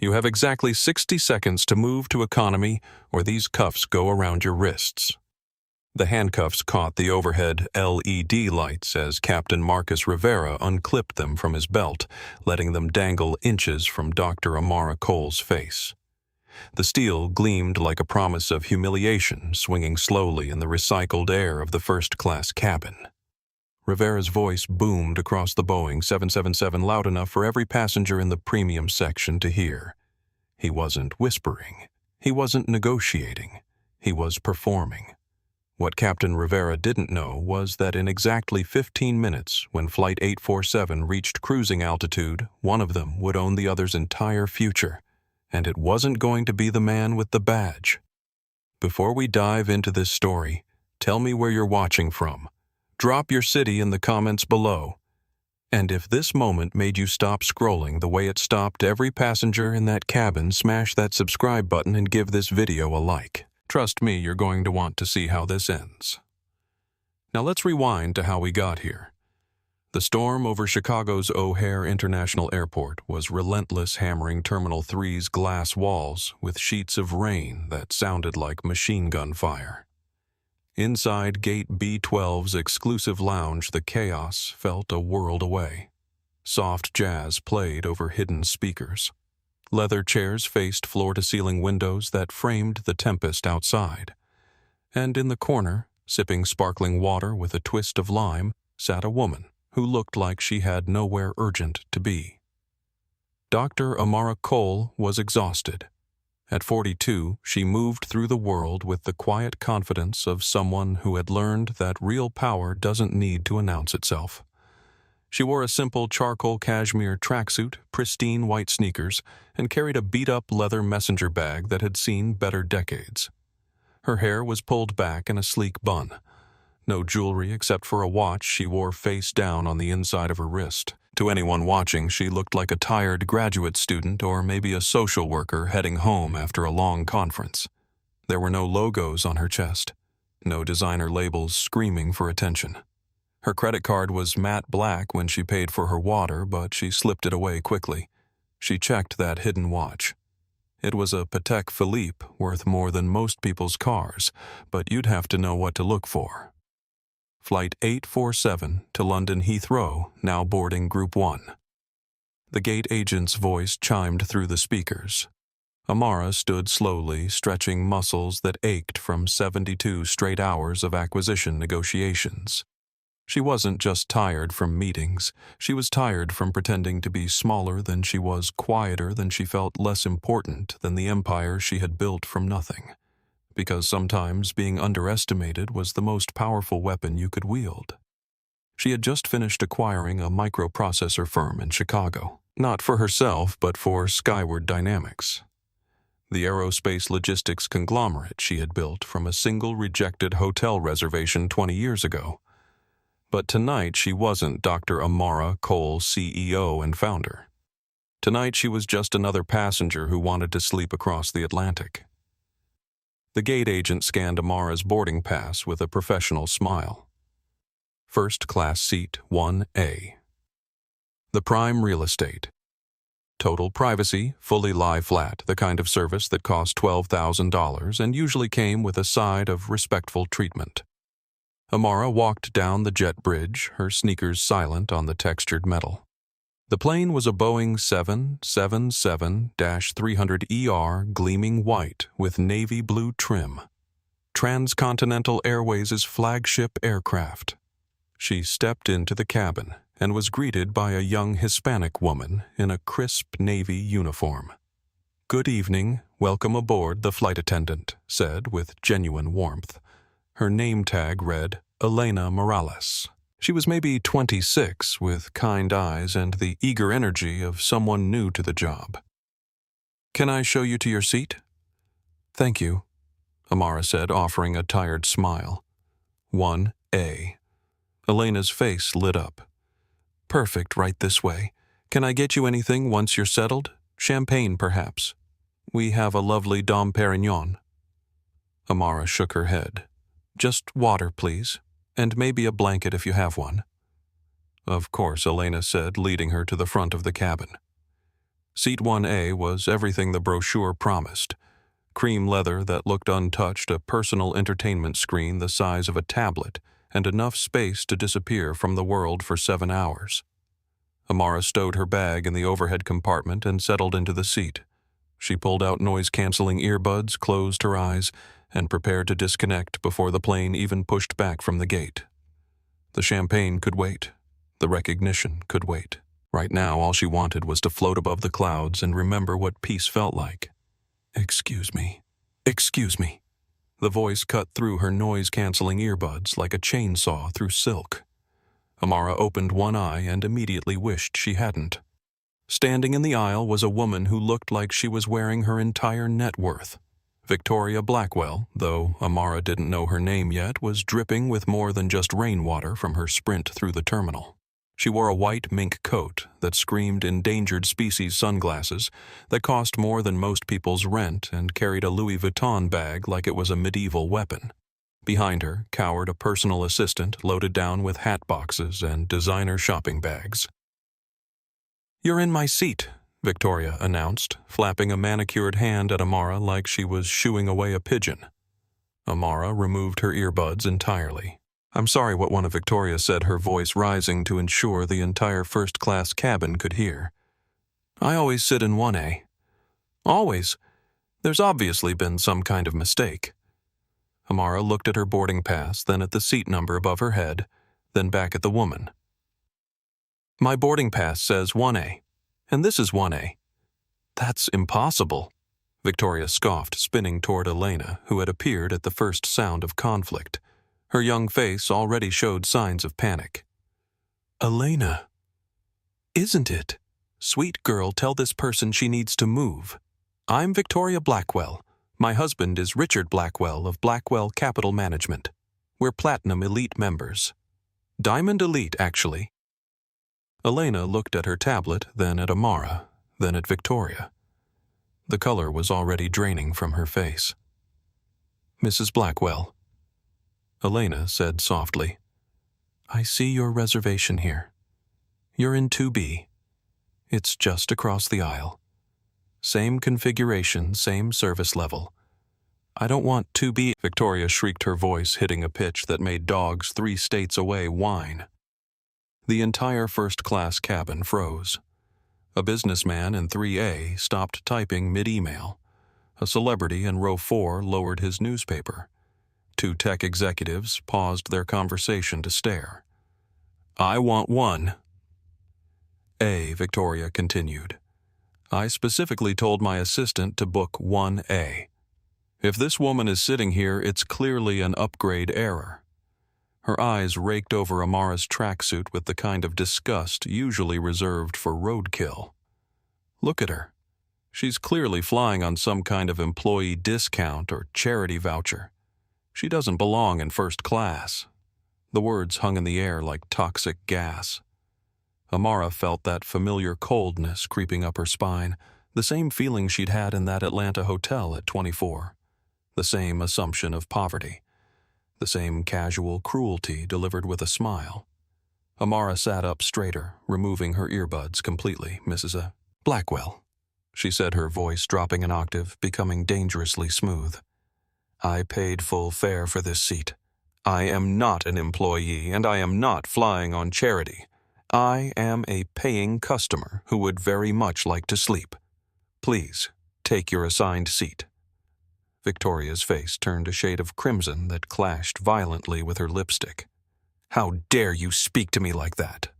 You have exactly 60 seconds to move to economy, or these cuffs go around your wrists. The handcuffs caught the overhead LED lights as Captain Marcus Rivera unclipped them from his belt, letting them dangle inches from Dr. Amara Cole's face. The steel gleamed like a promise of humiliation, swinging slowly in the recycled air of the first-class cabin. Rivera's voice boomed across the Boeing 777 loud enough for every passenger in the premium section to hear. He wasn't whispering. He wasn't negotiating. He was performing. What Captain Rivera didn't know was that in exactly 15 minutes, when Flight 847 reached cruising altitude, one of them would own the other's entire future, and it wasn't going to be the man with the badge. Before we dive into this story, tell me where you're watching from. Drop your city in the comments below. And if this moment made you stop scrolling the way it stopped every passenger in that cabin, smash that subscribe button and give this video a like. Trust me, you're going to want to see how this ends. Now let's rewind to how we got here. The storm over Chicago's O'Hare International Airport was relentless, hammering Terminal 3's glass walls with sheets of rain that sounded like machine gun fire. Inside Gate B12's exclusive lounge, the chaos felt a world away. Soft jazz played over hidden speakers. Leather chairs faced floor-to-ceiling windows that framed the tempest outside. And in the corner, sipping sparkling water with a twist of lime, sat a woman who looked like she had nowhere urgent to be. Dr. Amara Cole was exhausted. At 42, she moved through the world with the quiet confidence of someone who had learned that real power doesn't need to announce itself. She wore a simple charcoal cashmere tracksuit, pristine white sneakers, and carried a beat-up leather messenger bag that had seen better decades. Her hair was pulled back in a sleek bun. No jewelry except for a watch she wore face down on the inside of her wrist. To anyone watching, she looked like a tired graduate student or maybe a social worker heading home after a long conference. There were no logos on her chest, no designer labels screaming for attention. Her credit card was matte black when she paid for her water, but she slipped it away quickly. She checked that hidden watch. It was a Patek Philippe, worth more than most people's cars, but you'd have to know what to look for. Flight 847 to London Heathrow, now boarding Group 1. The gate agent's voice chimed through the speakers. Amara stood slowly, stretching muscles that ached from 72 straight hours of acquisition negotiations. She wasn't just tired from meetings. She was tired from pretending to be smaller than she was, quieter than she felt, less important than the empire she had built from nothing. Because sometimes being underestimated was the most powerful weapon you could wield. She had just finished acquiring a microprocessor firm in Chicago, not for herself but for Skyward Dynamics, the aerospace logistics conglomerate she had built from a single rejected hotel reservation 20 years ago. But tonight she wasn't Dr. Amara Cole, CEO and founder. Tonight she was just another passenger who wanted to sleep across the Atlantic. The gate agent scanned Amara's boarding pass with a professional smile. First class seat 1A. The prime real estate. Total privacy, fully lie flat, the kind of service that cost $12,000 and usually came with a side of respectful treatment. Amara walked down the jet bridge, her sneakers silent on the textured metal. The plane was a Boeing 777-300ER, gleaming white with navy blue trim. Transcontinental Airways' flagship aircraft. She stepped into the cabin and was greeted by a young Hispanic woman in a crisp navy uniform. "Good evening, welcome aboard," the flight attendant said with genuine warmth. Her name tag read Elena Morales. She was maybe 26, with kind eyes and the eager energy of someone new to the job. "Can I show you to your seat?" "Thank you," Amara said, offering a tired smile. 1A. Elena's face lit up. "Perfect, right this way. Can I get you anything once you're settled? Champagne, perhaps. We have a lovely Dom Perignon." Amara shook her head. "Just water, please. And maybe a blanket if you have one." "Of course," Elena said, leading her to the front of the cabin. Seat 1A was everything the brochure promised. Cream leather that looked untouched, a personal entertainment screen the size of a tablet, and enough space to disappear from the world for 7 hours. Amara stowed her bag in the overhead compartment and settled into the seat. She pulled out noise-canceling earbuds, closed her eyes, and prepared to disconnect before the plane even pushed back from the gate. The champagne could wait. The recognition could wait. Right now, all she wanted was to float above the clouds and remember what peace felt like. "Excuse me. Excuse me." The voice cut through her noise-canceling earbuds like a chainsaw through silk. Amara opened one eye and immediately wished she hadn't. Standing in the aisle was a woman who looked like she was wearing her entire net worth. Victoria Blackwell, though Amara didn't know her name yet, was dripping with more than just rainwater from her sprint through the terminal. She wore a white mink coat that screamed endangered species sunglasses that cost more than most people's rent and carried a Louis Vuitton bag like it was a medieval weapon. Behind her cowered a personal assistant loaded down with hat boxes and designer shopping bags. "You're in my seat," Victoria announced, flapping a manicured hand at Amara like she was shooing away a pigeon. Amara removed her earbuds entirely. "I'm sorry," what one of Victoria said, her voice rising to ensure the entire first-class cabin could hear. "I always sit in 1A. Always. There's obviously been some kind of mistake." Amara looked at her boarding pass, then at the seat number above her head, then back at the woman. "My boarding pass says 1A, and this is 1A. "That's impossible," Victoria scoffed, spinning toward Elena, who had appeared at the first sound of conflict. Her young face already showed signs of panic. "Elena." "Isn't it? Sweet girl, tell this person she needs to move. I'm Victoria Blackwell. My husband is Richard Blackwell of Blackwell Capital Management. We're Platinum Elite members. Diamond Elite, actually." Elena looked at her tablet, then at Amara, then at Victoria. The color was already draining from her face. "Mrs. Blackwell," Elena said softly, "I see your reservation here. You're in 2B. It's just across the aisle. Same configuration, same service level. I don't want 2B." Victoria shrieked, her voice hitting a pitch that made dogs 3 states away whine. The entire first-class cabin froze. A businessman in 3A stopped typing mid-email. A celebrity in row 4 lowered his newspaper. 2 tech executives paused their conversation to stare. "I want 1. Victoria continued. "I specifically told my assistant to book 1A. If this woman is sitting here, it's clearly an upgrade error." Her eyes raked over Amara's tracksuit with the kind of disgust usually reserved for roadkill. "Look at her. She's clearly flying on some kind of employee discount or charity voucher. She doesn't belong in first class." The words hung in the air like toxic gas. Amara felt that familiar coldness creeping up her spine, the same feeling she'd had in that Atlanta hotel at 24. The same assumption of poverty. The same casual cruelty delivered with a smile. Amara sat up straighter, removing her earbuds completely. "Mrs. Blackwell," she said, her voice dropping an octave, becoming dangerously smooth. "I paid full fare for this seat. I am not an employee, and I am not flying on charity. I am a paying customer who would very much like to sleep. Please, take your assigned seat." Victoria's face turned a shade of crimson that clashed violently with her lipstick. "How dare you speak to me like that?"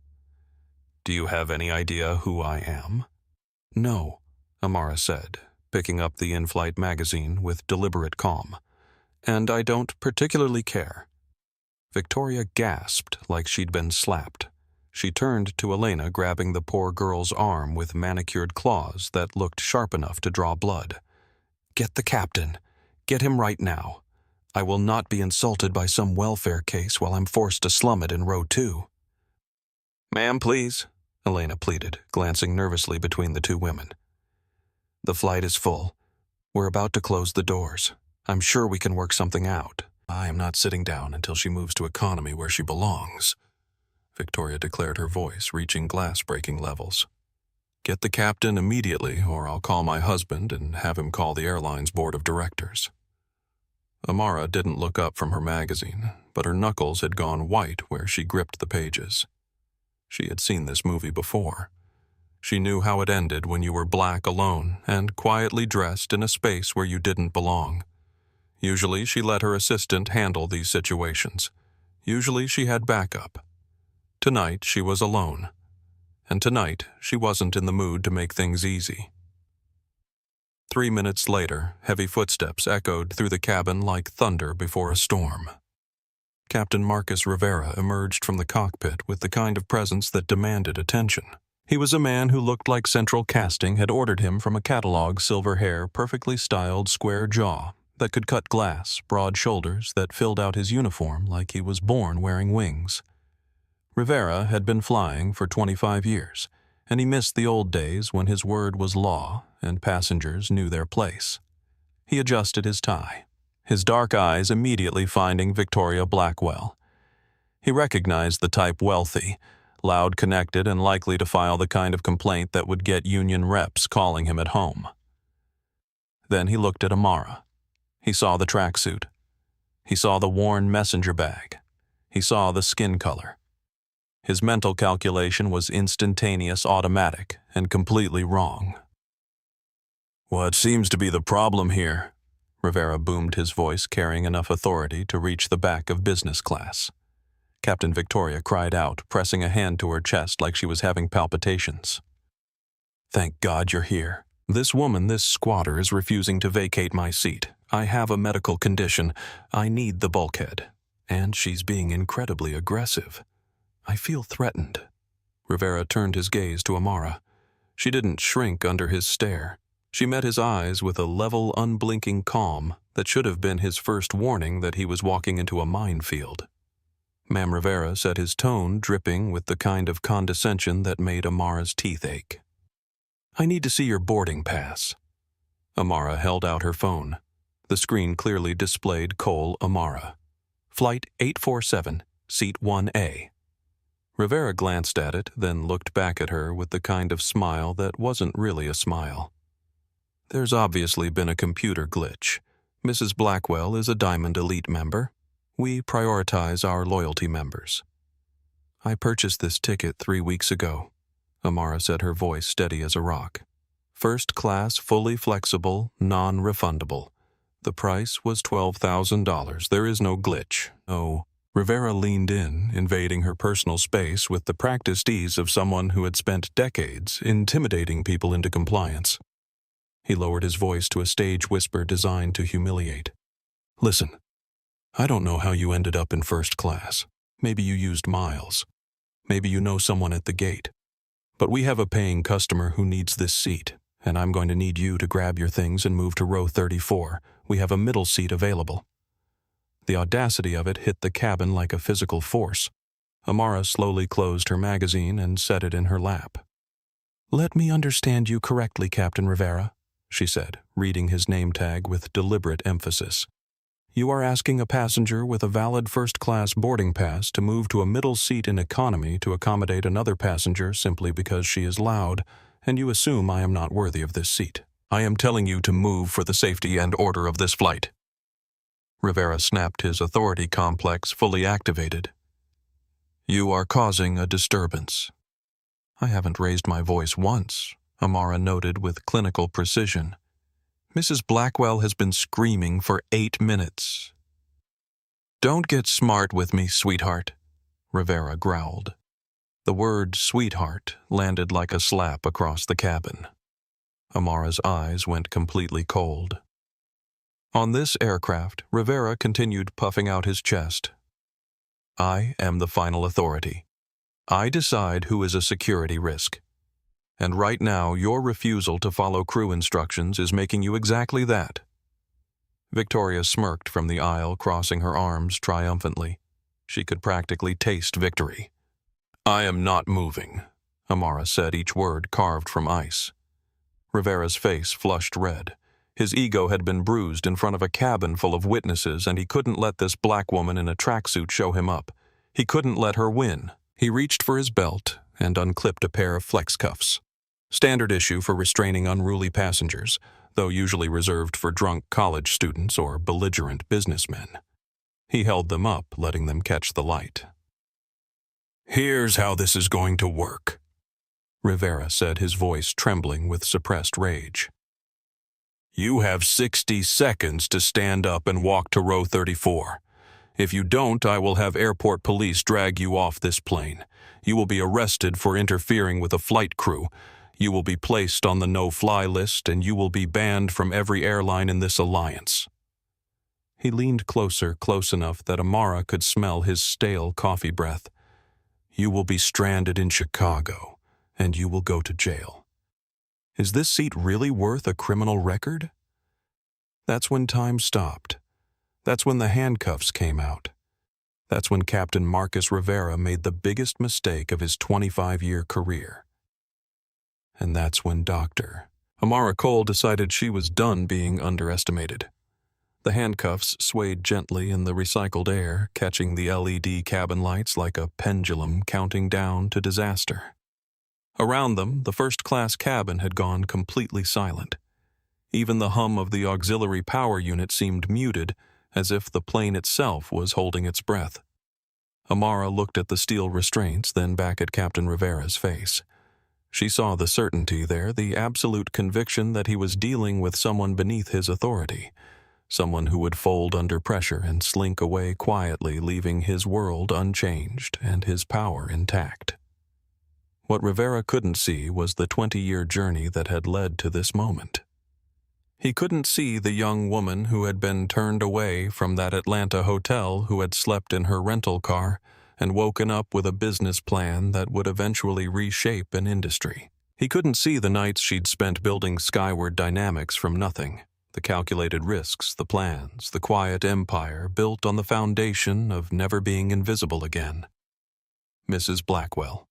"Do you have any idea who I am?" "No," Amara said, picking up the in-flight magazine with deliberate calm. "And I don't particularly care." Victoria gasped like she'd been slapped. She turned to Elena, grabbing the poor girl's arm with manicured claws that looked sharp enough to draw blood. "Get the captain. Get him right now. I will not be insulted by some welfare case while I'm forced to slum it in row 2. "Ma'am, please," Elena pleaded, glancing nervously between the 2 women. "The flight is full. We're about to close the doors. I'm sure we can work something out." "I am not sitting down until she moves to economy where she belongs," Victoria declared, her voice reaching glass-breaking levels. Get the captain immediately, or I'll call my husband and have him call the airline's board of directors. Amara didn't look up from her magazine, but her knuckles had gone white where she gripped the pages. She had seen this movie before. She knew how it ended when you were black alone and quietly dressed in a space where you didn't belong. Usually she let her assistant handle these situations. Usually she had backup. Tonight she was alone. And tonight she wasn't in the mood to make things easy. 3 minutes later, heavy footsteps echoed through the cabin like thunder before a storm. Captain Marcus Rivera emerged from the cockpit with the kind of presence that demanded attention. He was a man who looked like central casting had ordered him from a catalog: silver hair, perfectly styled square jaw that could cut glass, broad shoulders that filled out his uniform like he was born wearing wings. Rivera had been flying for 25 years, and he missed the old days when his word was law and passengers knew their place. He adjusted his tie, his dark eyes immediately finding Victoria Blackwell. He recognized the type: wealthy, loud, connected, and likely to file the kind of complaint that would get union reps calling him at home. Then he looked at Amara. He saw the tracksuit. He saw the worn messenger bag. He saw the skin color. His mental calculation was instantaneous, automatic, and completely wrong. "What seems to be the problem here?" Rivera boomed, his voice carrying enough authority to reach the back of business class. Captain Victoria cried out, pressing a hand to her chest like she was having palpitations. "Thank God you're here. This woman, this squatter, is refusing to vacate my seat. I have a medical condition. I need the bulkhead. And she's being incredibly aggressive. I feel threatened." Rivera turned his gaze to Amara. She didn't shrink under his stare. She met his eyes with a level, unblinking calm that should have been his first warning that he was walking into a minefield. Ma'am Rivera said, his tone dripping with the kind of condescension that made Amara's teeth ache. "I need to see your boarding pass." Amara held out her phone. The screen clearly displayed Cole Amara. "Flight 847, seat 1A. Rivera glanced at it, then looked back at her with the kind of smile that wasn't really a smile. "There's obviously been a computer glitch. Mrs. Blackwell is a Diamond Elite member. We prioritize our loyalty members." "I purchased this ticket 3 weeks ago," Amara said, her voice steady as a rock. "First class, fully flexible, non-refundable. The price was $12,000. There is no glitch, no..." Rivera leaned in, invading her personal space with the practiced ease of someone who had spent decades intimidating people into compliance. He lowered his voice to a stage whisper designed to humiliate. "Listen, I don't know how you ended up in first class. Maybe you used miles. Maybe you know someone at the gate. But we have a paying customer who needs this seat, and I'm going to need you to grab your things and move to row 34. We have a middle seat available." The audacity of it hit the cabin like a physical force. Amara slowly closed her magazine and set it in her lap. "Let me understand you correctly, Captain Rivera," she said, reading his name tag with deliberate emphasis. "You are asking a passenger with a valid first-class boarding pass to move to a middle seat in economy to accommodate another passenger simply because she is loud, and you assume I am not worthy of this seat. I am telling you to move for the safety and order of this flight." Rivera snapped, his authority complex fully activated. "You are causing a disturbance." "I haven't raised my voice once," Amara noted with clinical precision. "Mrs. Blackwell has been screaming for 8 minutes." "Don't get smart with me, sweetheart," Rivera growled. The word "sweetheart" landed like a slap across the cabin. Amara's eyes went completely cold. On this aircraft, Rivera continued puffing out his chest. "I am the final authority. I decide who is a security risk. And right now, your refusal to follow crew instructions is making you exactly that." Victoria smirked from the aisle, crossing her arms triumphantly. She could practically taste victory. "I am not moving," Amara said, each word carved from ice. Rivera's face flushed red. His ego had been bruised in front of a cabin full of witnesses, and he couldn't let this black woman in a tracksuit show him up. He couldn't let her win. He reached for his belt and unclipped a pair of flex cuffs. Standard issue for restraining unruly passengers, though usually reserved for drunk college students or belligerent businessmen. He held them up, letting them catch the light. "Here's how this is going to work," Rivera said, his voice trembling with suppressed rage. "You have 60 seconds to stand up and walk to row 34. If you don't, I will have airport police drag you off this plane. You will be arrested for interfering with a flight crew. You will be placed on the no-fly list, and you will be banned from every airline in this alliance." He leaned closer, close enough that Amara could smell his stale coffee breath. "You will be stranded in Chicago, and you will go to jail." Is this seat really worth a criminal record? That's when time stopped. That's when the handcuffs came out. That's when Captain Marcus Rivera made the biggest mistake of his 25-year career. And that's when Amara Cole decided she was done being underestimated. The handcuffs swayed gently in the recycled air, catching the LED cabin lights like a pendulum counting down to disaster. Around them, the first-class cabin had gone completely silent. Even the hum of the auxiliary power unit seemed muted, as if the plane itself was holding its breath. Amara looked at the steel restraints, then back at Captain Rivera's face. She saw the certainty there, the absolute conviction that he was dealing with someone beneath his authority, someone who would fold under pressure and slink away quietly, leaving his world unchanged and his power intact. What Rivera couldn't see was the 20-year journey that had led to this moment. He couldn't see the young woman who had been turned away from that Atlanta hotel, who had slept in her rental car and woken up with a business plan that would eventually reshape an industry. He couldn't see the nights she'd spent building Skyward Dynamics from nothing, the calculated risks, the plans, the quiet empire built on the foundation of never being invisible again. Mrs. Blackwell.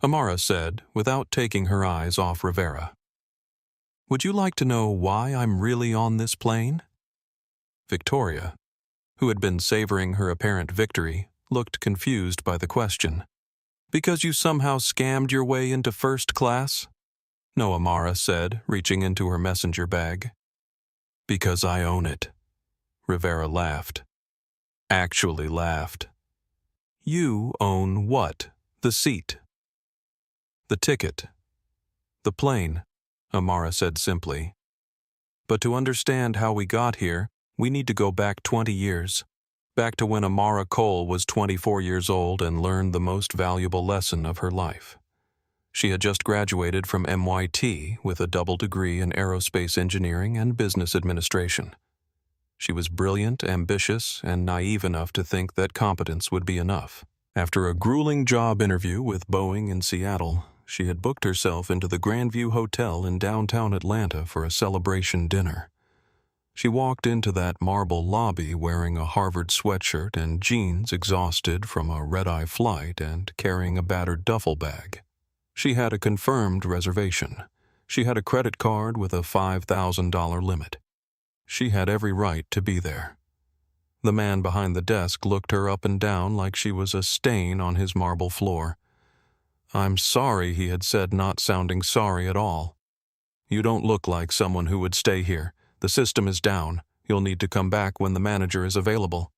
Amara said, without taking her eyes off Rivera, "Would you like to know why I'm really on this plane?" Victoria, who had been savoring her apparent victory, looked confused by the question. "Because you somehow scammed your way into first class?" "No," Amara said, reaching into her messenger bag. "Because I own it." Rivera laughed. Actually laughed. "You own what? The seat?" "The ticket. The plane," Amara said simply. "But to understand how we got here, we need to go back 20 years. Back to when Amara Cole was 24 years old and learned the most valuable lesson of her life. She had just graduated from MIT with a double degree in aerospace engineering and business administration. She was brilliant, ambitious, and naive enough to think that competence would be enough. After a grueling job interview with Boeing in Seattle, she had booked herself into the Grandview Hotel in downtown Atlanta for a celebration dinner. She walked into that marble lobby wearing a Harvard sweatshirt and jeans, exhausted from a red-eye flight and carrying a battered duffel bag. She had a confirmed reservation. She had a credit card with a $5,000 limit. She had every right to be there. The man behind the desk looked her up and down like she was a stain on his marble floor. "I'm sorry," he had said, not sounding sorry at all. "You don't look like someone who would stay here. The system is down. You'll need to come back when the manager is available."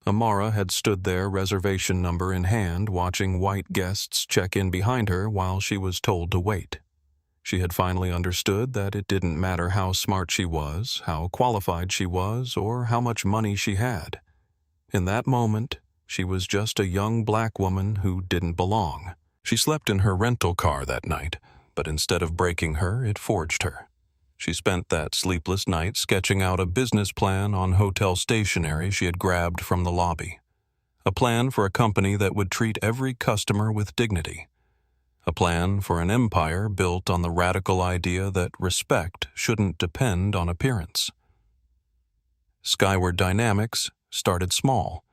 Amara had stood there, reservation number in hand, watching white guests check in behind her while she was told to wait. She had finally understood that it didn't matter how smart she was, how qualified she was, or how much money she had. In that moment, she was just a young black woman who didn't belong. She slept in her rental car that night, but instead of breaking her, it forged her. She spent that sleepless night sketching out a business plan on hotel stationery she had grabbed from the lobby. A plan for a company that would treat every customer with dignity. A plan for an empire built on the radical idea that respect shouldn't depend on appearance. Skyward Dynamics started small.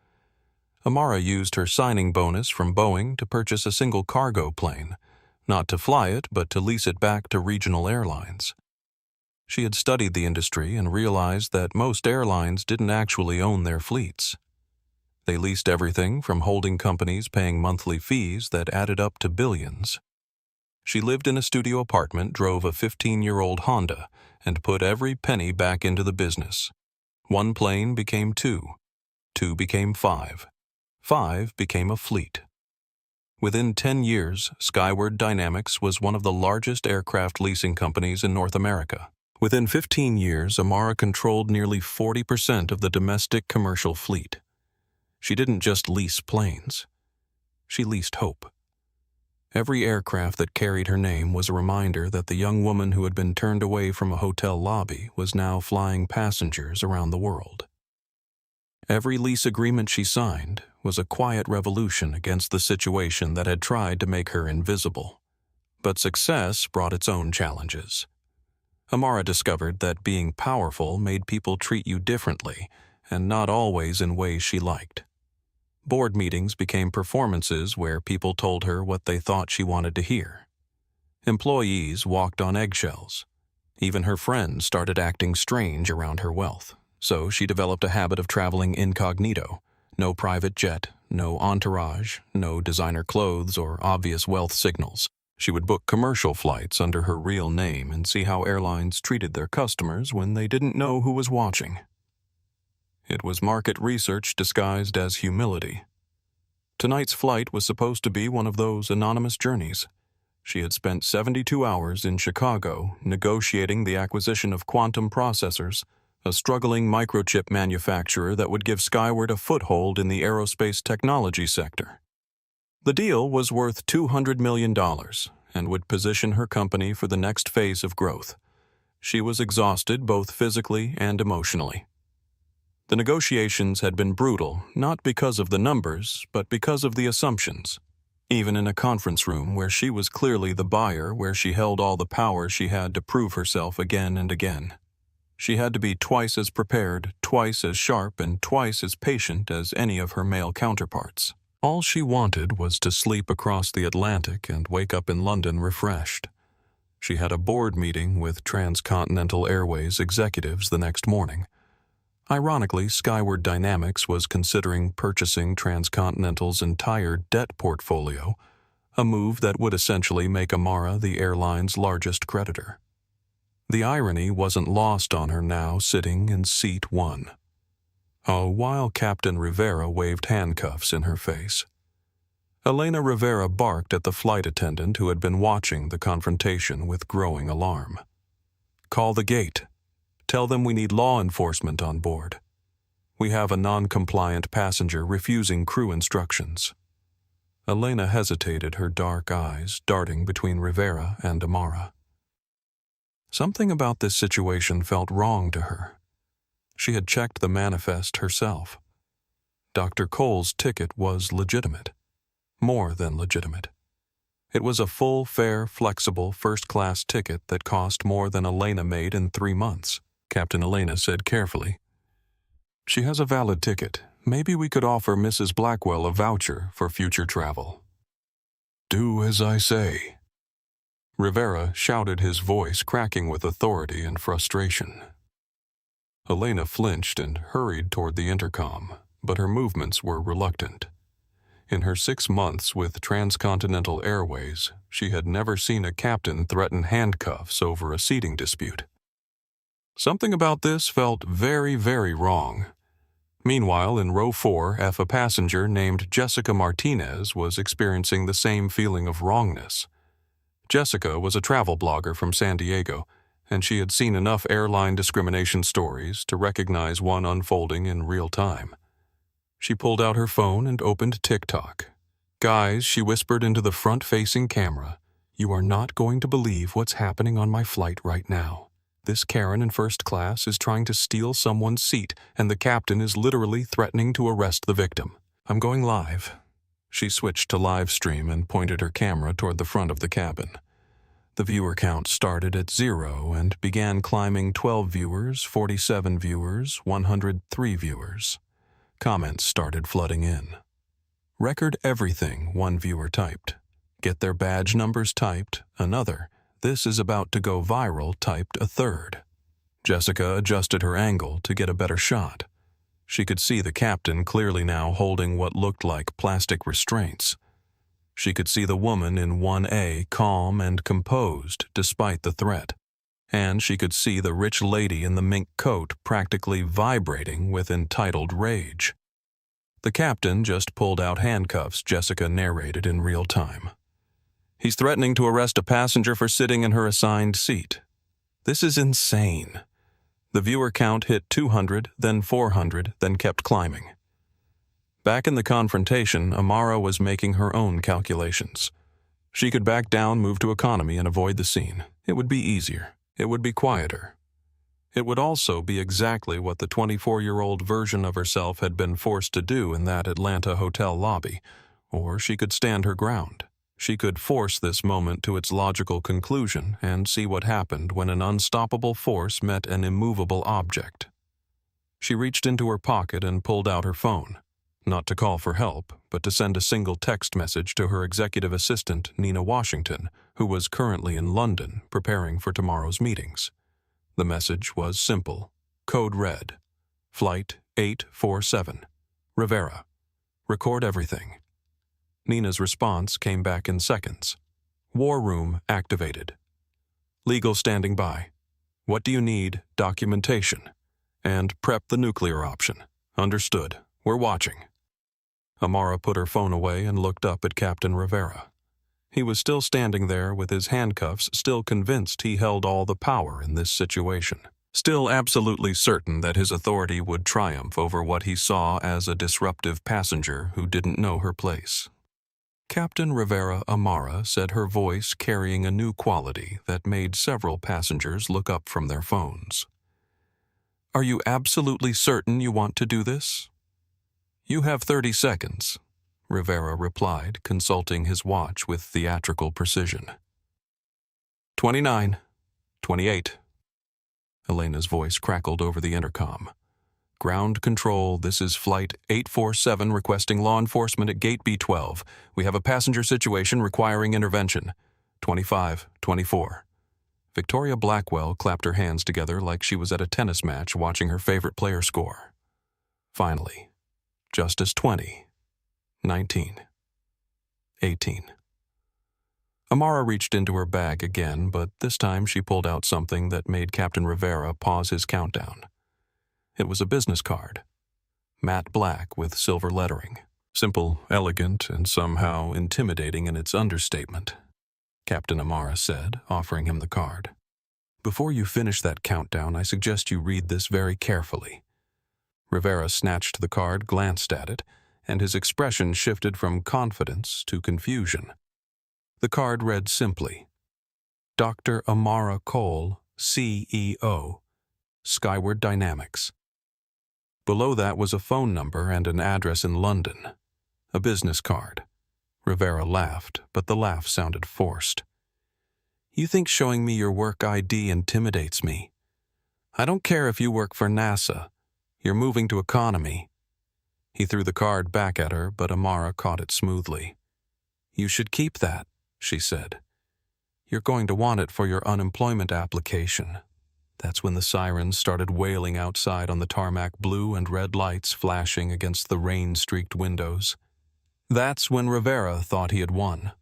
Amara used her signing bonus from Boeing to purchase a single cargo plane, not to fly it, but to lease it back to regional airlines. She had studied the industry and realized that most airlines didn't actually own their fleets. They leased everything from holding companies paying monthly fees that added up to billions. She lived in a studio apartment, drove a 15-year-old Honda, and put every penny back into the business. 1 plane became 2. 2 became 5. 5 became a fleet. Within 10 years, Skyward Dynamics was one of the largest aircraft leasing companies in North America. Within 15 years, Amara controlled nearly 40% of the domestic commercial fleet. She didn't just lease planes. She leased hope. Every aircraft that carried her name was a reminder that the young woman who had been turned away from a hotel lobby was now flying passengers around the world. Every lease agreement she signed was a quiet revolution against the situation that had tried to make her invisible. But success brought its own challenges. Amara discovered that being powerful made people treat you differently, and not always in ways she liked. Board meetings became performances where people told her what they thought she wanted to hear. Employees walked on eggshells. Even her friends started acting strange around her wealth, so she developed a habit of traveling incognito. No private jet, no entourage, no designer clothes or obvious wealth signals. She would book commercial flights under her real name and see how airlines treated their customers when they didn't know who was watching. It was market research disguised as humility. Tonight's flight was supposed to be one of those anonymous journeys. She had spent 72 hours in Chicago negotiating the acquisition of quantum processors, a struggling microchip manufacturer that would give Skyward a foothold in the aerospace technology sector. The deal was worth $200 million and would position her company for the next phase of growth. She was exhausted both physically and emotionally. The negotiations had been brutal, not because of the numbers, but because of the assumptions. Even in a conference room where she was clearly the buyer, where she held all the power she had to prove herself again and again. She had to be twice as prepared, twice as sharp, and twice as patient as any of her male counterparts. All she wanted was to sleep across the Atlantic and wake up in London refreshed. She had a board meeting with Transcontinental Airways executives the next morning. Ironically, Skyward Dynamics was considering purchasing Transcontinental's entire debt portfolio, a move that would essentially make Amara the airline's largest creditor. The irony wasn't lost on her now sitting in seat 1. While Captain Rivera waved handcuffs in her face. Elena Rivera barked at the flight attendant who had been watching the confrontation with growing alarm. "Call the gate. Tell them we need law enforcement on board. We have a non-compliant passenger refusing crew instructions." Elena hesitated, her dark eyes darting between Rivera and Amara. Something about this situation felt wrong to her. She had checked the manifest herself. Dr. Cole's ticket was legitimate. More than legitimate. It was a full, fair, flexible, first-class ticket that cost more than Elena made in 3 months. Captain Elena said carefully. "She has a valid ticket. Maybe we could offer Mrs. Blackwell a voucher for future travel." "Do as I say." Rivera shouted, his voice cracking with authority and frustration. Elena flinched and hurried toward the intercom, but her movements were reluctant. In her 6 months with Transcontinental Airways, she had never seen a captain threaten handcuffs over a seating dispute. Something about this felt very, very wrong. Meanwhile, in row 4F, a passenger named Jessica Martinez was experiencing the same feeling of wrongness. Jessica was a travel blogger from San Diego, and she had seen enough airline discrimination stories to recognize one unfolding in real time. She pulled out her phone and opened TikTok. "Guys," she whispered into the front-facing camera, "you are not going to believe what's happening on my flight right now. This Karen in first class is trying to steal someone's seat, and the captain is literally threatening to arrest the victim. I'm going live." She switched to live stream and pointed her camera toward the front of the cabin. The viewer count started at 0 and began climbing. 12 viewers, 47 viewers, 103 viewers. Comments started flooding in. "Record everything," one viewer typed. "Get their badge numbers," typed another. "This is about to go viral," typed a third. Jessica adjusted her angle to get a better shot. She could see the captain clearly now holding what looked like plastic restraints. She could see the woman in 1A calm and composed despite the threat, and she could see the rich lady in the mink coat practically vibrating with entitled rage. The captain just pulled out handcuffs, Jessica narrated in real time. He's threatening to arrest a passenger for sitting in her assigned seat. This is insane. The viewer count hit 200, then 400, then kept climbing. Back in the confrontation, Amara was making her own calculations. She could back down, move to economy, and avoid the scene. It would be easier. It would be quieter. It would also be exactly what the 24-year-old version of herself had been forced to do in that Atlanta hotel lobby. Or she could stand her ground. She could force this moment to its logical conclusion and see what happened when an unstoppable force met an immovable object. She reached into her pocket and pulled out her phone. Not to call for help, but to send a single text message to her executive assistant, Nina Washington, who was currently in London preparing for tomorrow's meetings. The message was simple. Code red. Flight 847. Rivera. Record everything. Nina's response came back in seconds. War room activated. Legal standing by. What do you need? Documentation. And prep the nuclear option. Understood. We're watching. Amara put her phone away and looked up at Captain Rivera. He was still standing there with his handcuffs, still convinced he held all the power in this situation. Still absolutely certain that his authority would triumph over what he saw as a disruptive passenger who didn't know her place. Captain Rivera Amara said, her voice carrying a new quality that made several passengers look up from their phones. "Are you absolutely certain you want to do this?" "You have 30 seconds, Rivera replied, consulting his watch with theatrical precision. 29, 28. Elena's voice crackled over the intercom. "Ground control, this is Flight 847 requesting law enforcement at Gate B12. We have a passenger situation requiring intervention. 25, 24. Victoria Blackwell clapped her hands together like she was at a tennis match watching her favorite player score. Finally, Justice 20, 19, 18. Amara reached into her bag again, but this time she pulled out something that made Captain Rivera pause his countdown. It was a business card, matte black with silver lettering. Simple, elegant, and somehow intimidating in its understatement, Captain Amara said, offering him the card. "Before you finish that countdown, I suggest you read this very carefully." Rivera snatched the card, glanced at it, and his expression shifted from confidence to confusion. The card read simply, "Dr. Amara Cole, CEO, Skyward Dynamics." Below that was a phone number and an address in London. A business card. Rivera laughed, but the laugh sounded forced. "You think showing me your work ID intimidates me? I don't care if you work for NASA. You're moving to economy." He threw the card back at her, but Amara caught it smoothly. "You should keep that," she said. "You're going to want it for your unemployment application." That's when the sirens started wailing outside on the tarmac, blue and red lights flashing against the rain-streaked windows. That's when Rivera thought he had won.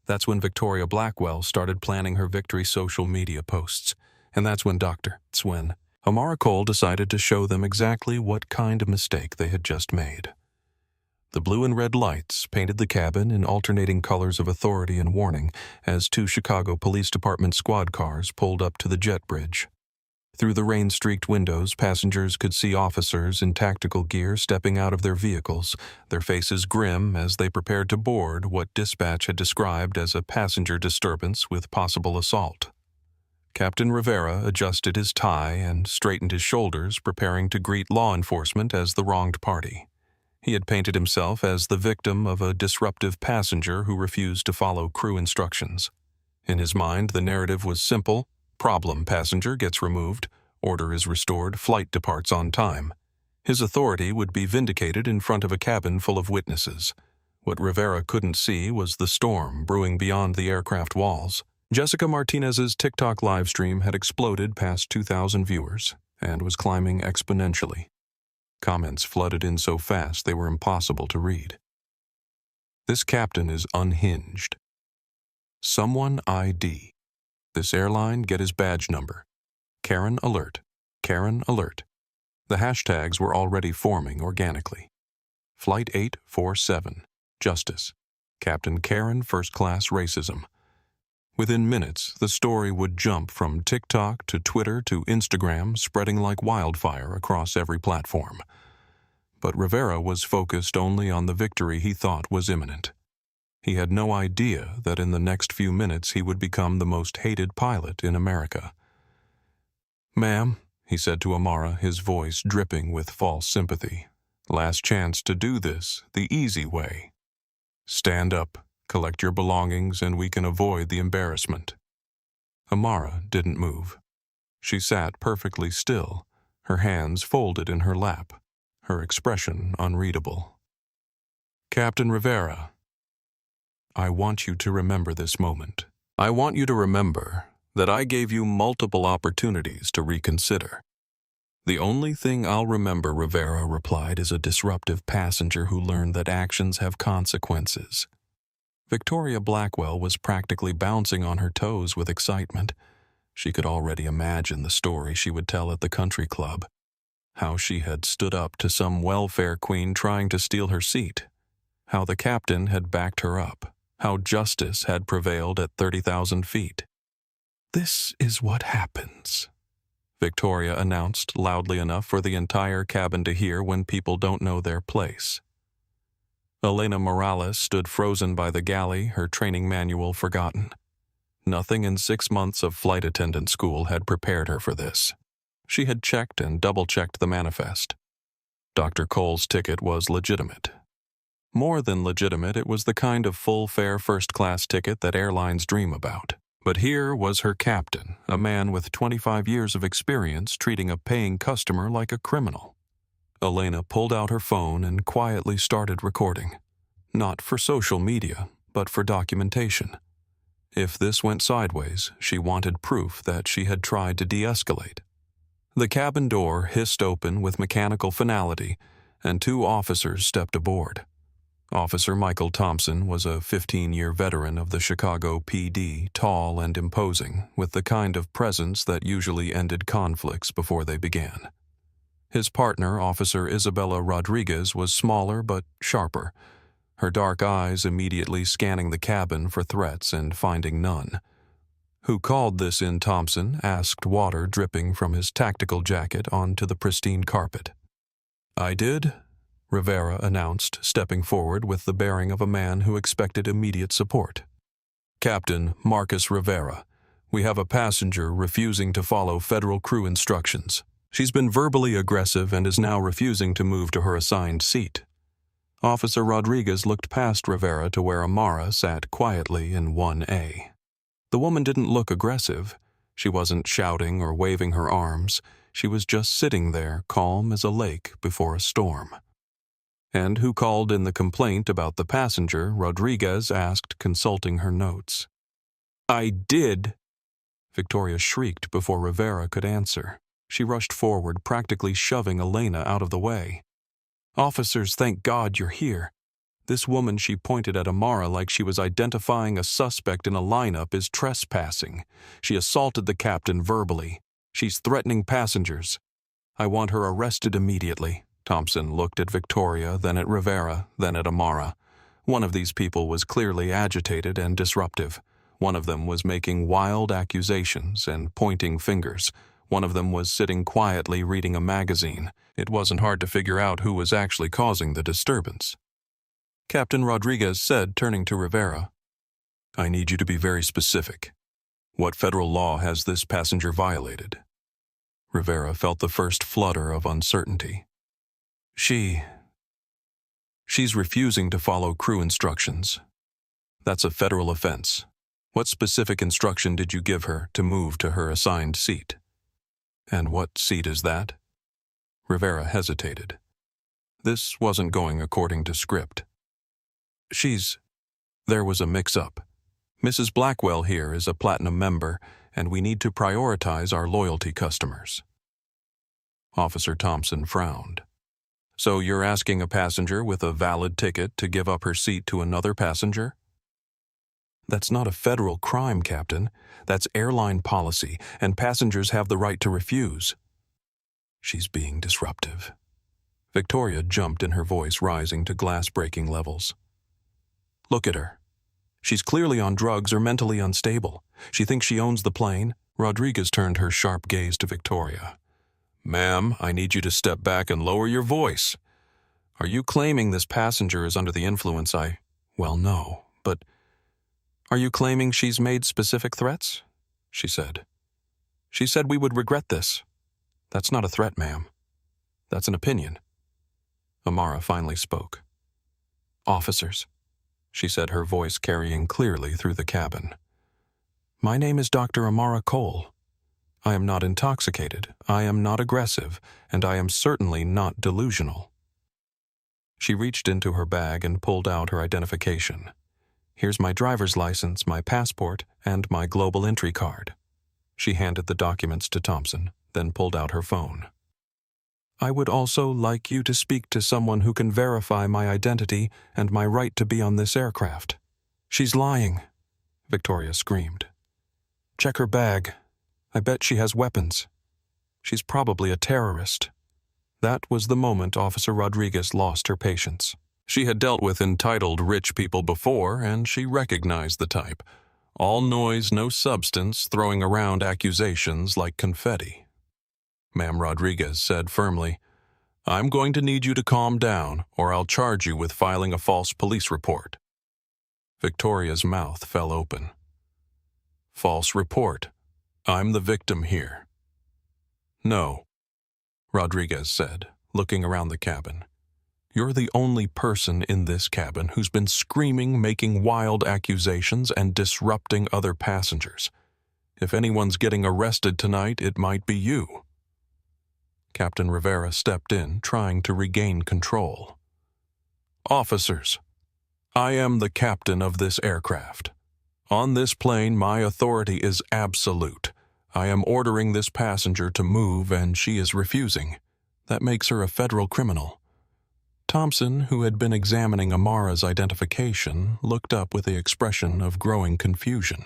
That's when Victoria Blackwell started planning her victory social media posts. And that's when Amara Cole decided to show them exactly what kind of mistake they had just made. The blue and red lights painted the cabin in alternating colors of authority and warning as two Chicago Police Department squad cars pulled up to the jet bridge. Through the rain-streaked windows, passengers could see officers in tactical gear stepping out of their vehicles, their faces grim as they prepared to board what dispatch had described as a passenger disturbance with possible assault. Captain Rivera adjusted his tie and straightened his shoulders, preparing to greet law enforcement as the wronged party. He had painted himself as the victim of a disruptive passenger who refused to follow crew instructions. In his mind, the narrative was simple. Problem passenger gets removed, order is restored, flight departs on time. His authority would be vindicated in front of a cabin full of witnesses. What Rivera couldn't see was the storm brewing beyond the aircraft walls. Jessica Martinez's TikTok livestream had exploded past 2,000 viewers and was climbing exponentially. Comments flooded in so fast they were impossible to read. This captain is unhinged. Someone ID. This airline, get his badge number. Karen alert. Karen alert. The hashtags were already forming organically. Flight 847. Justice. Captain Karen First Class Racism. Within minutes, the story would jump from TikTok to Twitter to Instagram, spreading like wildfire across every platform. But Rivera was focused only on the victory he thought was imminent. He had no idea that in the next few minutes he would become the most hated pilot in America. "Ma'am," he said to Amara, his voice dripping with false sympathy, "last chance to do this the easy way. Stand up, collect your belongings, and we can avoid the embarrassment." Amara didn't move. She sat perfectly still, her hands folded in her lap, her expression unreadable. "Captain Rivera, I want you to remember this moment. I want you to remember that I gave you multiple opportunities to reconsider." "The only thing I'll remember," Rivera replied, "is a disruptive passenger who learned that actions have consequences." Victoria Blackwell was practically bouncing on her toes with excitement. She could already imagine the story she would tell at the country club. How she had stood up to some welfare queen trying to steal her seat. How the captain had backed her up. How justice had prevailed at 30,000 feet. "This is what happens," Victoria announced loudly enough for the entire cabin to hear when people don't know their place. Elena Morales stood frozen by the galley, her training manual forgotten. Nothing in 6 months of flight attendant school had prepared her for this. She had checked and double-checked the manifest. Dr. Cole's ticket was legitimate. More than legitimate, it was the kind of full-fare first-class ticket that airlines dream about. But here was her captain, a man with 25 years of experience treating a paying customer like a criminal. Elena pulled out her phone and quietly started recording. Not for social media, but for documentation. If this went sideways, she wanted proof that she had tried to de-escalate. The cabin door hissed open with mechanical finality, and 2 officers stepped aboard. Officer Michael Thompson was a 15-year veteran of the Chicago PD, tall and imposing, with the kind of presence that usually ended conflicts before they began. His partner, Officer Isabella Rodriguez, was smaller but sharper, her dark eyes immediately scanning the cabin for threats and finding none. "Who called this in?" Thompson asked, water dripping from his tactical jacket onto the pristine carpet. "I did," Rivera announced, stepping forward with the bearing of a man who expected immediate support. "Captain Marcus Rivera, we have a passenger refusing to follow federal crew instructions. She's been verbally aggressive and is now refusing to move to her assigned seat." Officer Rodriguez looked past Rivera to where Amara sat quietly in 1A. The woman didn't look aggressive. She wasn't shouting or waving her arms. She was just sitting there, calm as a lake before a storm. "And who called in the complaint about the passenger?" Rodriguez asked, consulting her notes. "I did," Victoria shrieked before Rivera could answer. She rushed forward, practically shoving Elena out of the way. "Officers, thank God you're here. This woman," she pointed at Amara like she was identifying a suspect in a lineup, "is trespassing. She assaulted the captain verbally. She's threatening passengers. I want her arrested immediately." Thompson looked at Victoria, then at Rivera, then at Amara. One of these people was clearly agitated and disruptive. One of them was making wild accusations and pointing fingers. One of them was sitting quietly reading a magazine. It wasn't hard to figure out who was actually causing the disturbance. Captain Rodriguez said, turning to Rivera, "I need you to be very specific. What federal law has this passenger violated?" Rivera felt the first flutter of uncertainty. She's refusing to follow crew instructions. That's a federal offense. What specific instruction did you give her to move to her assigned seat?" "And what seat is that?" Rivera hesitated. This wasn't going according to script. There was a mix-up. Mrs. Blackwell here is a platinum member, and we need to prioritize our loyalty customers." Officer Thompson frowned. So you're asking a passenger with a valid ticket to give up her seat to another passenger? That's not a federal crime, Captain. That's airline policy, and passengers have the right to refuse. She's being disruptive. Victoria jumped in, her voice rising to glass-breaking levels. Look at her. She's clearly on drugs or mentally unstable. She thinks she owns the plane. Rodriguez turned her sharp gaze to Victoria. Ma'am, I need you to step back and lower your voice. Are you claiming this passenger is under the influence? Well, no, but... Are you claiming she's made specific threats? She said. She said we would regret this. That's not a threat, ma'am. That's an opinion. Amara finally spoke. Officers, she said, her voice carrying clearly through the cabin. My name is Dr. Amara Cole. I am not intoxicated, I am not aggressive, and I am certainly not delusional. She reached into her bag and pulled out her identification. Here's my driver's license, my passport, and my global entry card. She handed the documents to Thompson, then pulled out her phone. I would also like you to speak to someone who can verify my identity and my right to be on this aircraft. She's lying, Victoria screamed. Check her bag. I bet she has weapons. She's probably a terrorist. That was the moment Officer Rodriguez lost her patience. She had dealt with entitled rich people before, and she recognized the type. All noise, no substance, throwing around accusations like confetti. Ma'am, Rodriguez said firmly, I'm going to need you to calm down, or I'll charge you with filing a false police report. Victoria's mouth fell open. False report. I'm the victim here. No, Rodriguez said, looking around the cabin. You're the only person in this cabin who's been screaming, making wild accusations, and disrupting other passengers. If anyone's getting arrested tonight, it might be you. Captain Rivera stepped in, trying to regain control. Officers, I am the captain of this aircraft. On this plane, my authority is absolute. I am ordering this passenger to move, and she is refusing. That makes her a federal criminal. Thompson, who had been examining Amara's identification, looked up with the expression of growing confusion.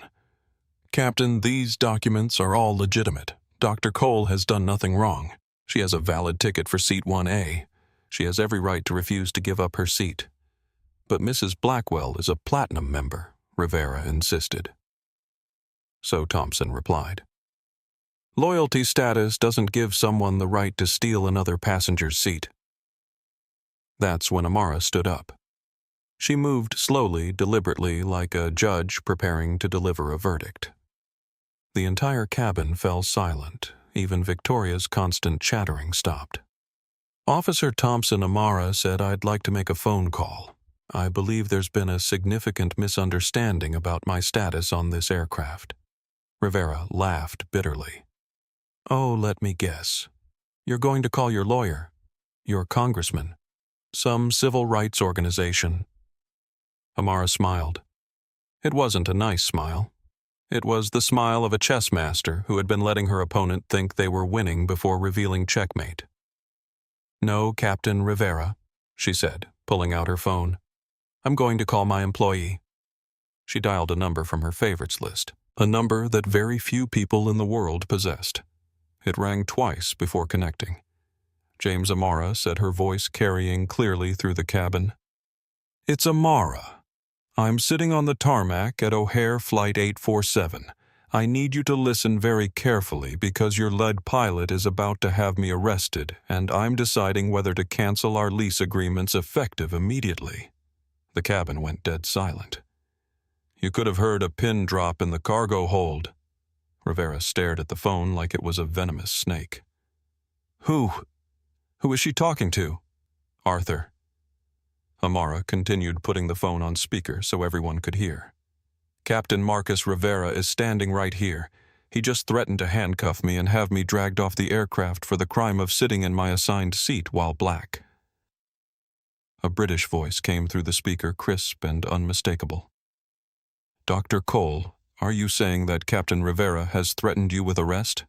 Captain, these documents are all legitimate. Dr. Cole has done nothing wrong. She has a valid ticket for seat 1A. She has every right to refuse to give up her seat. But Mrs. Blackwell is a platinum member, Rivera insisted. So Thompson replied. Loyalty status doesn't give someone the right to steal another passenger's seat. That's when Amara stood up. She moved slowly, deliberately, like a judge preparing to deliver a verdict. The entire cabin fell silent. Even Victoria's constant chattering stopped. Officer Thompson Amara said, I'd like to make a phone call. I believe there's been a significant misunderstanding about my status on this aircraft. Rivera laughed bitterly. Oh, let me guess. You're going to call your lawyer, your congressman, some civil rights organization. Amara smiled. It wasn't a nice smile. It was the smile of a chess master who had been letting her opponent think they were winning before revealing checkmate. No, Captain Rivera, she said, pulling out her phone. I'm going to call my employee. She dialed a number from her favorites list, a number that very few people in the world possessed. It rang twice before connecting. James Amara said, her voice carrying clearly through the cabin. It's Amara. I'm sitting on the tarmac at O'Hare Flight 847. I need you to listen very carefully because your lead pilot is about to have me arrested, and I'm deciding whether to cancel our lease agreements effective immediately. The cabin went dead silent. You could have heard a pin drop in the cargo hold. Rivera stared at the phone like it was a venomous snake. Who is she talking to? Arthur. Amara continued putting the phone on speaker so everyone could hear. Captain Marcus Rivera is standing right here. He just threatened to handcuff me and have me dragged off the aircraft for the crime of sitting in my assigned seat while black. A British voice came through the speaker, crisp and unmistakable. Dr. Cole, are you saying that Captain Rivera has threatened you with arrest?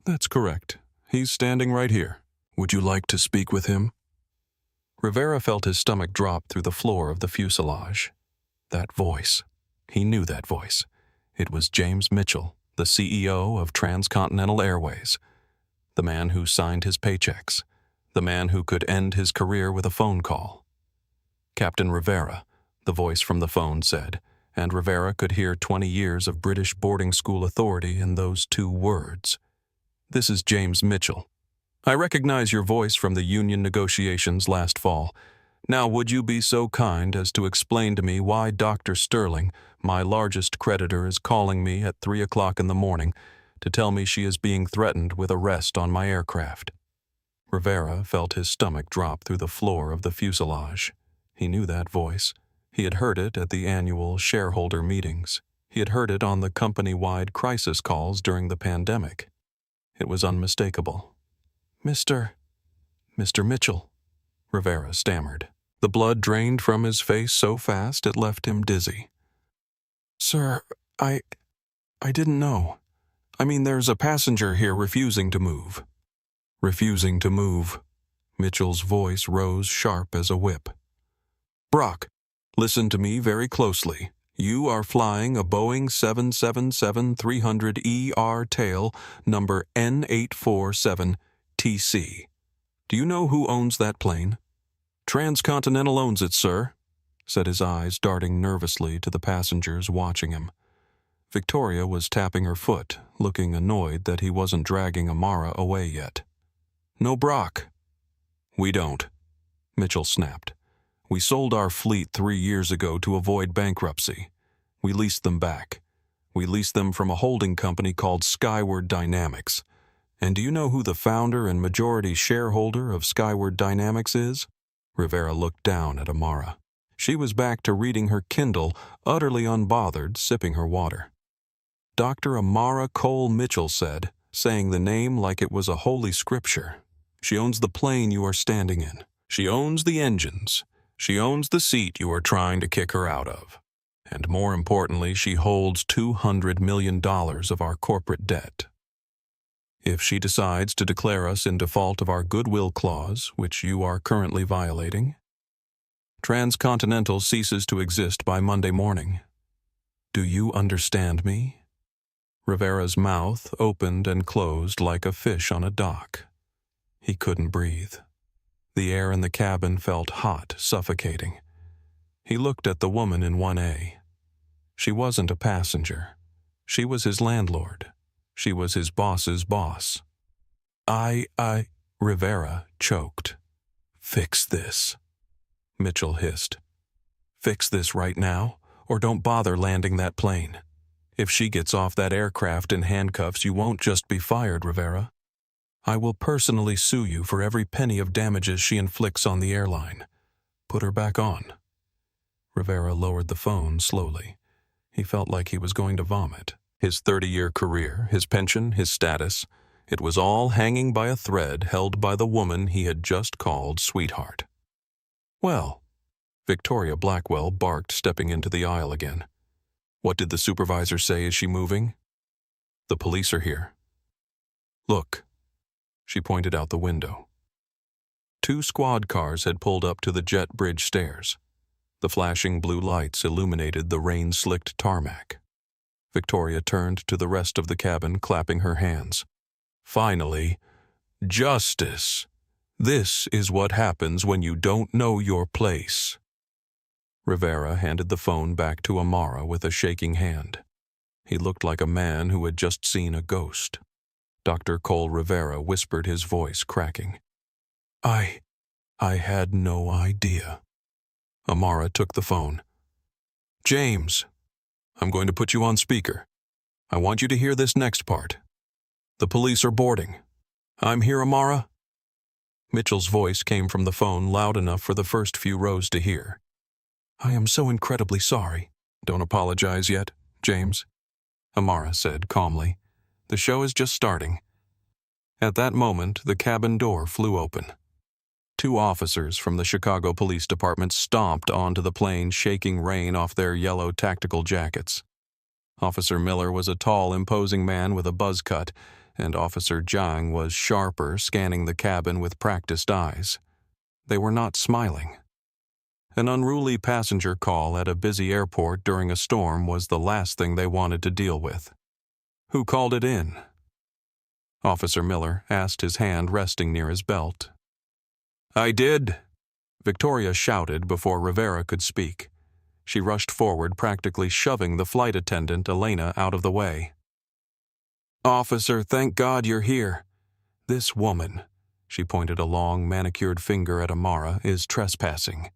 That's correct. He's standing right here. Would you like to speak with him? Rivera felt his stomach drop through the floor of the fuselage. That voice. He knew that voice. It was James Mitchell, the CEO of Transcontinental Airways. The man who signed his paychecks. The man who could end his career with a phone call. Captain Rivera, the voice from the phone said, and Rivera could hear 20 years of British boarding school authority in those 2 words. This is James Mitchell. I recognize your voice from the union negotiations last fall. Now would you be so kind as to explain to me why Dr. Sterling, my largest creditor, is calling me at 3 o'clock in the morning to tell me she is being threatened with arrest on my aircraft? Rivera felt his stomach drop through the floor of the fuselage. He knew that voice. He had heard it at the annual shareholder meetings. He had heard it on the company-wide crisis calls during the pandemic. It was unmistakable. Mr. Mitchell, Rivera stammered. The blood drained from his face so fast it left him dizzy. Sir, I didn't know. I mean, there's a passenger here refusing to move. Refusing to move. Mitchell's voice rose sharp as a whip. Brock, listen to me very closely. You are flying a Boeing 777-300ER tail number N847TC. Do you know who owns that plane? Transcontinental owns it, sir, said his eyes darting nervously to the passengers watching him. Victoria was tapping her foot, looking annoyed that he wasn't dragging Amara away yet. No Brock. We don't, Mitchell snapped. We sold our fleet 3 years ago to avoid bankruptcy. We leased them back. We leased them from a holding company called Skyward Dynamics. And do you know who the founder and majority shareholder of Skyward Dynamics is? Rivera looked down at Amara. She was back to reading her Kindle, utterly unbothered, sipping her water. Dr. Amara Cole Mitchell said, saying the name like it was a holy scripture. She owns the plane you are standing in. She owns the engines. She owns the seat you are trying to kick her out of. And more importantly, she holds $200 million of our corporate debt. If she decides to declare us in default of our goodwill clause, which you are currently violating, Transcontinental ceases to exist by Monday morning. Do you understand me? Rivera's mouth opened and closed like a fish on a dock. He couldn't breathe. The air in the cabin felt hot, suffocating. He looked at the woman in 1A. She wasn't a passenger. She was his landlord. She was his boss's boss. Rivera choked. Fix this, Mitchell hissed. Fix this right now, or don't bother landing that plane. If she gets off that aircraft in handcuffs, you won't just be fired, Rivera. I will personally sue you for every penny of damages she inflicts on the airline. Put her back on. Rivera lowered the phone slowly. He felt like he was going to vomit. His 30-year career, his pension, his status, it was all hanging by a thread held by the woman he had just called sweetheart. Well, Victoria Blackwell barked, stepping into the aisle again. What did the supervisor say? Is she moving? The police are here. Look. She pointed out the window. 2 squad cars had pulled up to the jet bridge stairs. The flashing blue lights illuminated the rain-slicked tarmac. Victoria turned to the rest of the cabin, clapping her hands. Finally, justice. This is what happens when you don't know your place. Rivera handed the phone back to Amara with a shaking hand. He looked like a man who had just seen a ghost. Dr. Cole Rivera whispered, his voice cracking. I had no idea. Amara took the phone. James, I'm going to put you on speaker. I want you to hear this next part. The police are boarding. I'm here, Amara. Mitchell's voice came from the phone loud enough for the first few rows to hear. I am so incredibly sorry. Don't apologize yet, James, Amara said calmly. The show is just starting. At that moment, the cabin door flew open. 2 officers from the Chicago Police Department stomped onto the plane, shaking rain off their yellow tactical jackets. Officer Miller was a tall, imposing man with a buzz cut, and Officer Jiang was sharper, scanning the cabin with practiced eyes. They were not smiling. An unruly passenger call at a busy airport during a storm was the last thing they wanted to deal with. Who called it in? Officer Miller asked, his hand resting near his belt. I did, Victoria shouted before Rivera could speak. She rushed forward, practically shoving the flight attendant, Elena, out of the way. Officer, thank God you're here. This woman, she pointed a long, manicured finger at Amara, is trespassing.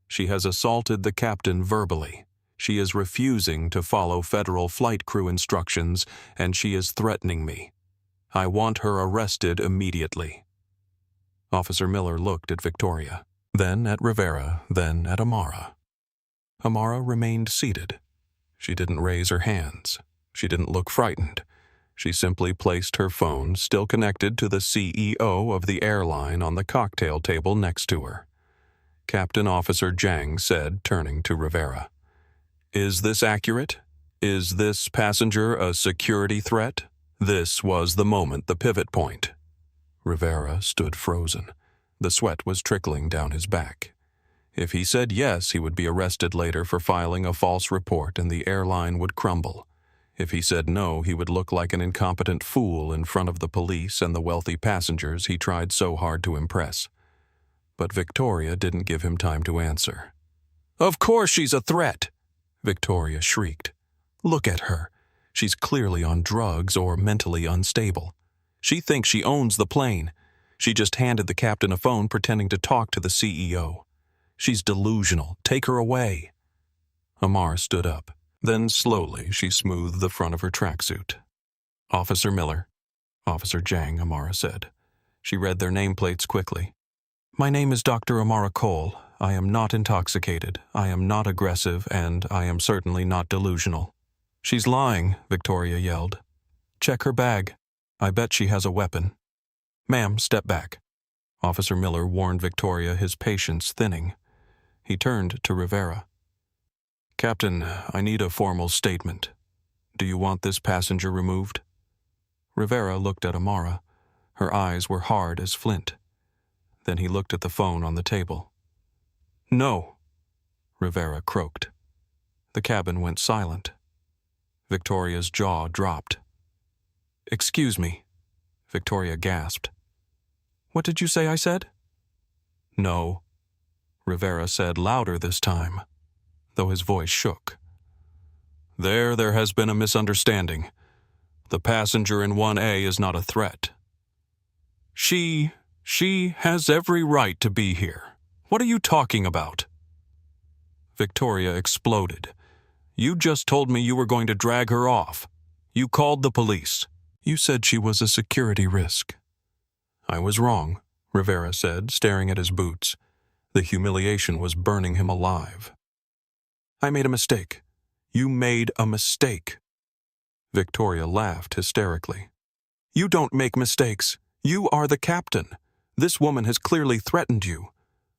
She has assaulted the captain verbally. She is refusing to follow federal flight crew instructions, and she is threatening me. I want her arrested immediately. Officer Miller looked at Victoria, then at Rivera, then at Amara. Amara remained seated. She didn't raise her hands. She didn't look frightened. She simply placed her phone, still connected to the CEO of the airline, on the cocktail table next to her. Captain Officer Jang said, turning to Rivera, Is this accurate? Is this passenger a security threat? This was the moment, the pivot point. Rivera stood frozen. The sweat was trickling down his back. If he said yes, he would be arrested later for filing a false report and the airline would crumble. If he said no, he would look like an incompetent fool in front of the police and the wealthy passengers he tried so hard to impress. But Victoria didn't give him time to answer. Of course she's a threat, Victoria shrieked. Look at her. She's clearly on drugs or mentally unstable. She thinks she owns the plane. She just handed the captain a phone pretending to talk to the CEO. She's delusional. Take her away. Amar stood up. Then slowly she smoothed the front of her tracksuit. Officer Miller. Officer Jang, Amara said. She read their nameplates quickly. My name is Dr. Amara Cole. I am not intoxicated. I am not aggressive, and I am certainly not delusional. She's lying, Victoria yelled. Check her bag. I bet she has a weapon. Ma'am, step back. Officer Miller warned Victoria, his patience thinning. He turned to Rivera. Captain, I need a formal statement. Do you want this passenger removed? Rivera looked at Amara. Her eyes were hard as flint. Then he looked at the phone on the table. No, Rivera croaked. The cabin went silent. Victoria's jaw dropped. Excuse me, Victoria gasped. What did you say I said? No, Rivera said louder this time, though his voice shook. There has been a misunderstanding. The passenger in 1A is not a threat. She has every right to be here. What are you talking about? Victoria exploded. You just told me you were going to drag her off. You called the police. You said she was a security risk. I was wrong, Rivera said, staring at his boots. The humiliation was burning him alive. I made a mistake. You made a mistake. Victoria laughed hysterically. You don't make mistakes. You are the captain. This woman has clearly threatened you.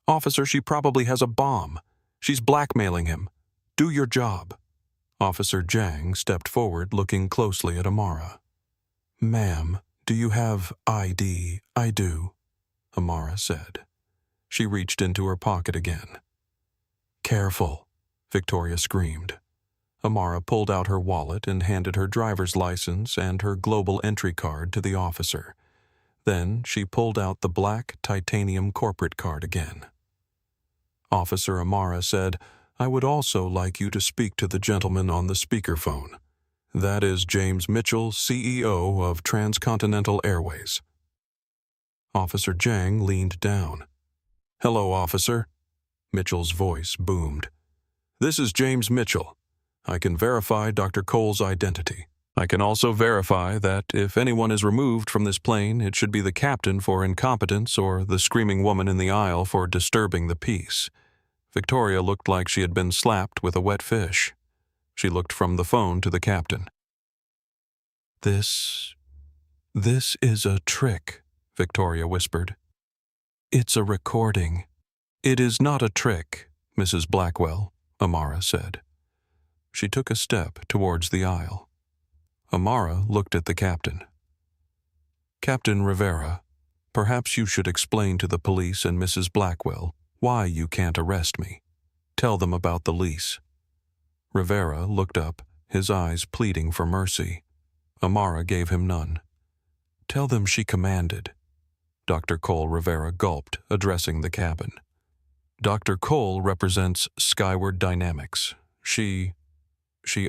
Officer, she probably has a bomb. She's blackmailing him. Do your job. Officer Jang stepped forward, looking closely at Amara. Ma'am, do you have ID? I do, Amara said. She reached into her pocket again. Careful, Victoria screamed. Amara pulled out her wallet and handed her driver's license and her global entry card to the officer. Then she pulled out the black titanium corporate card again. Officer Amara said, I would also like you to speak to the gentleman on the speakerphone. That is James Mitchell, CEO of Transcontinental Airways. Officer Jang leaned down. Hello, officer. Mitchell's voice boomed. This is James Mitchell. I can verify Dr. Cole's identity. I can also verify that if anyone is removed from this plane, it should be the captain for incompetence or the screaming woman in the aisle for disturbing the peace. Victoria looked like she had been slapped with a wet fish. She looked from the phone to the captain. This is a trick, Victoria whispered. It's a recording. It is not a trick, Mrs. Blackwell, Amara said. She took a step towards the aisle. Amara looked at the captain. Captain Rivera, Perhaps you should explain to the police and Mrs. Blackwell why you can't arrest me. Tell them about the lease." Rivera looked up, his eyes pleading for mercy. Amara gave him none. "Tell them she commanded." Dr. Cole Rivera gulped, addressing the cabin. "Dr. Cole represents Skyward Dynamics. She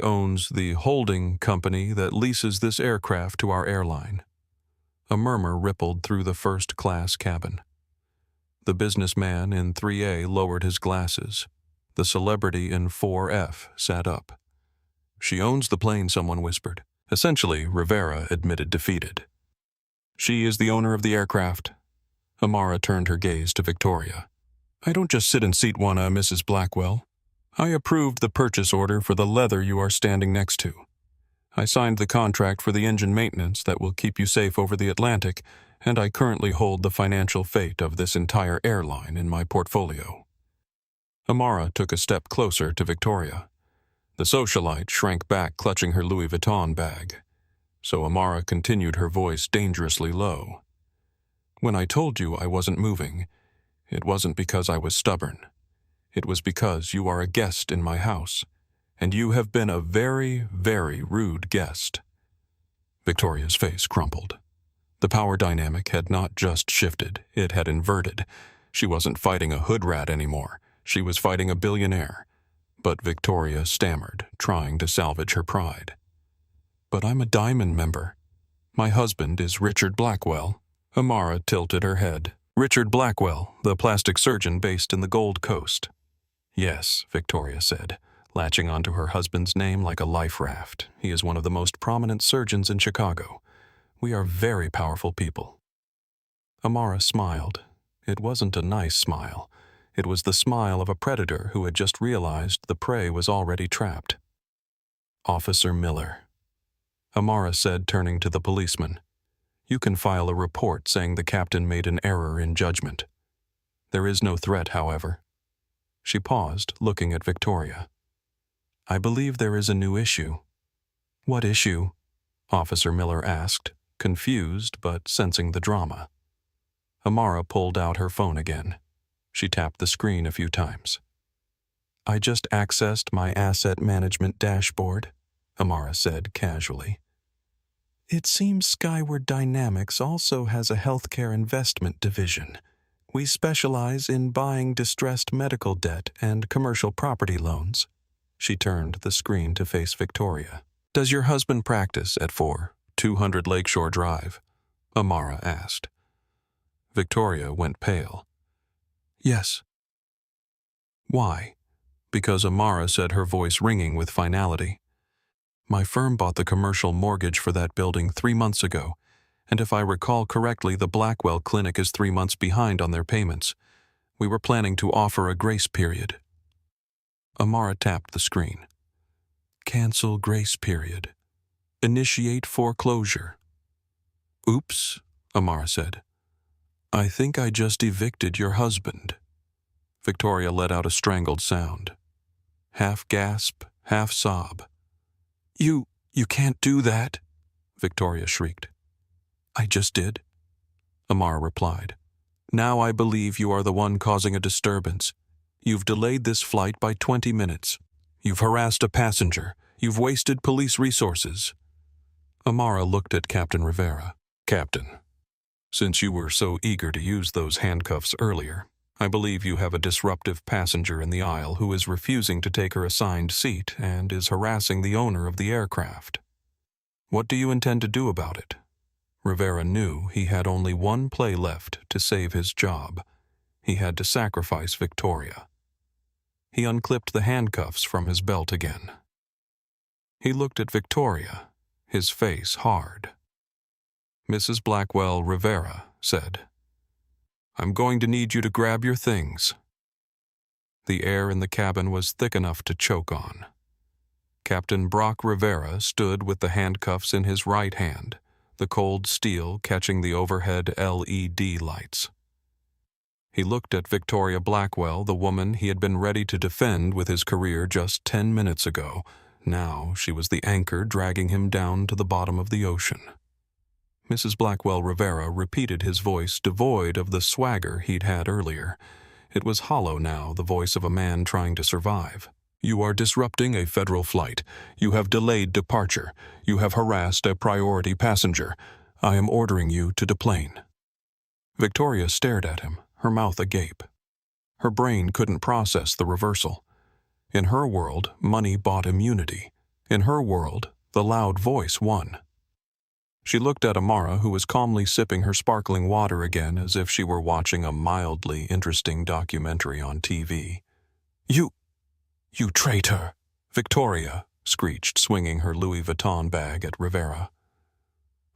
owns the holding company that leases this aircraft to our airline." A murmur rippled through the first-class cabin. The businessman in 3A lowered his glasses. The celebrity in 4F sat up. "She owns the plane," someone whispered. Essentially, Rivera admitted defeated. "She is the owner of the aircraft." Amara turned her gaze to Victoria. "I don't just sit in seat 1, Mrs. Blackwell. I approved the purchase order for the leather you are standing next to. I signed the contract for the engine maintenance that will keep you safe over the Atlantic, and I currently hold the financial fate of this entire airline in my portfolio." Amara took a step closer to Victoria. The socialite shrank back, clutching her Louis Vuitton bag. So Amara continued, her voice dangerously low. "When I told you I wasn't moving, it wasn't because I was stubborn. It was because you are a guest in my house, and you have been a very, very rude guest." Victoria's face crumpled. The power dynamic had not just shifted, it had inverted. She wasn't fighting a hood rat anymore. She was fighting a billionaire. But Victoria stammered, trying to salvage her pride. "But I'm a Diamond member. My husband is Richard Blackwell." Amara tilted her head. "Richard Blackwell, the plastic surgeon based in the Gold Coast." "Yes," Victoria said, latching onto her husband's name like a life raft. "He is one of the most prominent surgeons in Chicago. We are very powerful people." Amara smiled. It wasn't a nice smile. It was the smile of a predator who had just realized the prey was already trapped. "Officer Miller," Amara said, turning to the policeman, "you can file a report saying the captain made an error in judgment. There is no threat, however." She paused, looking at Victoria. "I believe there is a new issue." "What issue?" Officer Miller asked, confused but sensing the drama. Amara pulled out her phone again. She tapped the screen a few times. "I just accessed my asset management dashboard," Amara said casually. "It seems Skyward Dynamics also has a healthcare investment division. We specialize in buying distressed medical debt and commercial property loans." She turned the screen to face Victoria. "Does your husband practice at 200 Lakeshore Drive?" Amara asked. Victoria went pale. "Yes." "Why?" Because Amara said, her voice ringing with finality. "My firm bought the commercial mortgage for that building 3 months ago, and if I recall correctly, the Blackwell Clinic is 3 months behind on their payments. We were planning to offer a grace period." Amara tapped the screen. "Cancel grace period. Initiate foreclosure." "Oops," Amara said. "I think I just evicted your husband." Victoria let out a strangled sound. Half gasp, half sob. You can't do that," Victoria shrieked. "I just did," Amara replied. "Now I believe you are the one causing a disturbance. You've delayed this flight by 20 minutes. You've harassed a passenger. You've wasted police resources." Amara looked at Captain Rivera. "Captain, since you were so eager to use those handcuffs earlier, I believe you have a disruptive passenger in the aisle who is refusing to take her assigned seat and is harassing the owner of the aircraft. What do you intend to do about it?" Rivera knew he had only one play left to save his job. He had to sacrifice Victoria. He unclipped the handcuffs from his belt again. He looked at Victoria, his face hard. Mrs. Blackwell Rivera said, "I'm going to need you to grab your things." The air in the cabin was thick enough to choke on. Captain Brock Rivera stood with the handcuffs in his right hand, the cold steel catching the overhead LED lights. He looked at Victoria Blackwell, the woman he had been ready to defend with his career just 10 minutes ago. Now she was the anchor dragging him down to the bottom of the ocean. Mrs. Blackwell Rivera repeated his voice, devoid of the swagger he'd had earlier. It was hollow now, the voice of a man trying to survive. "You are disrupting a federal flight. You have delayed departure. You have harassed a priority passenger. I am ordering you to deplane." Victoria stared at him, her mouth agape. Her brain couldn't process the reversal. In her world, money bought immunity. In her world, the loud voice won. She looked at Amara, who was calmly sipping her sparkling water again as if she were watching a mildly interesting documentary on TV. You traitor!" Victoria screeched, swinging her Louis Vuitton bag at Rivera.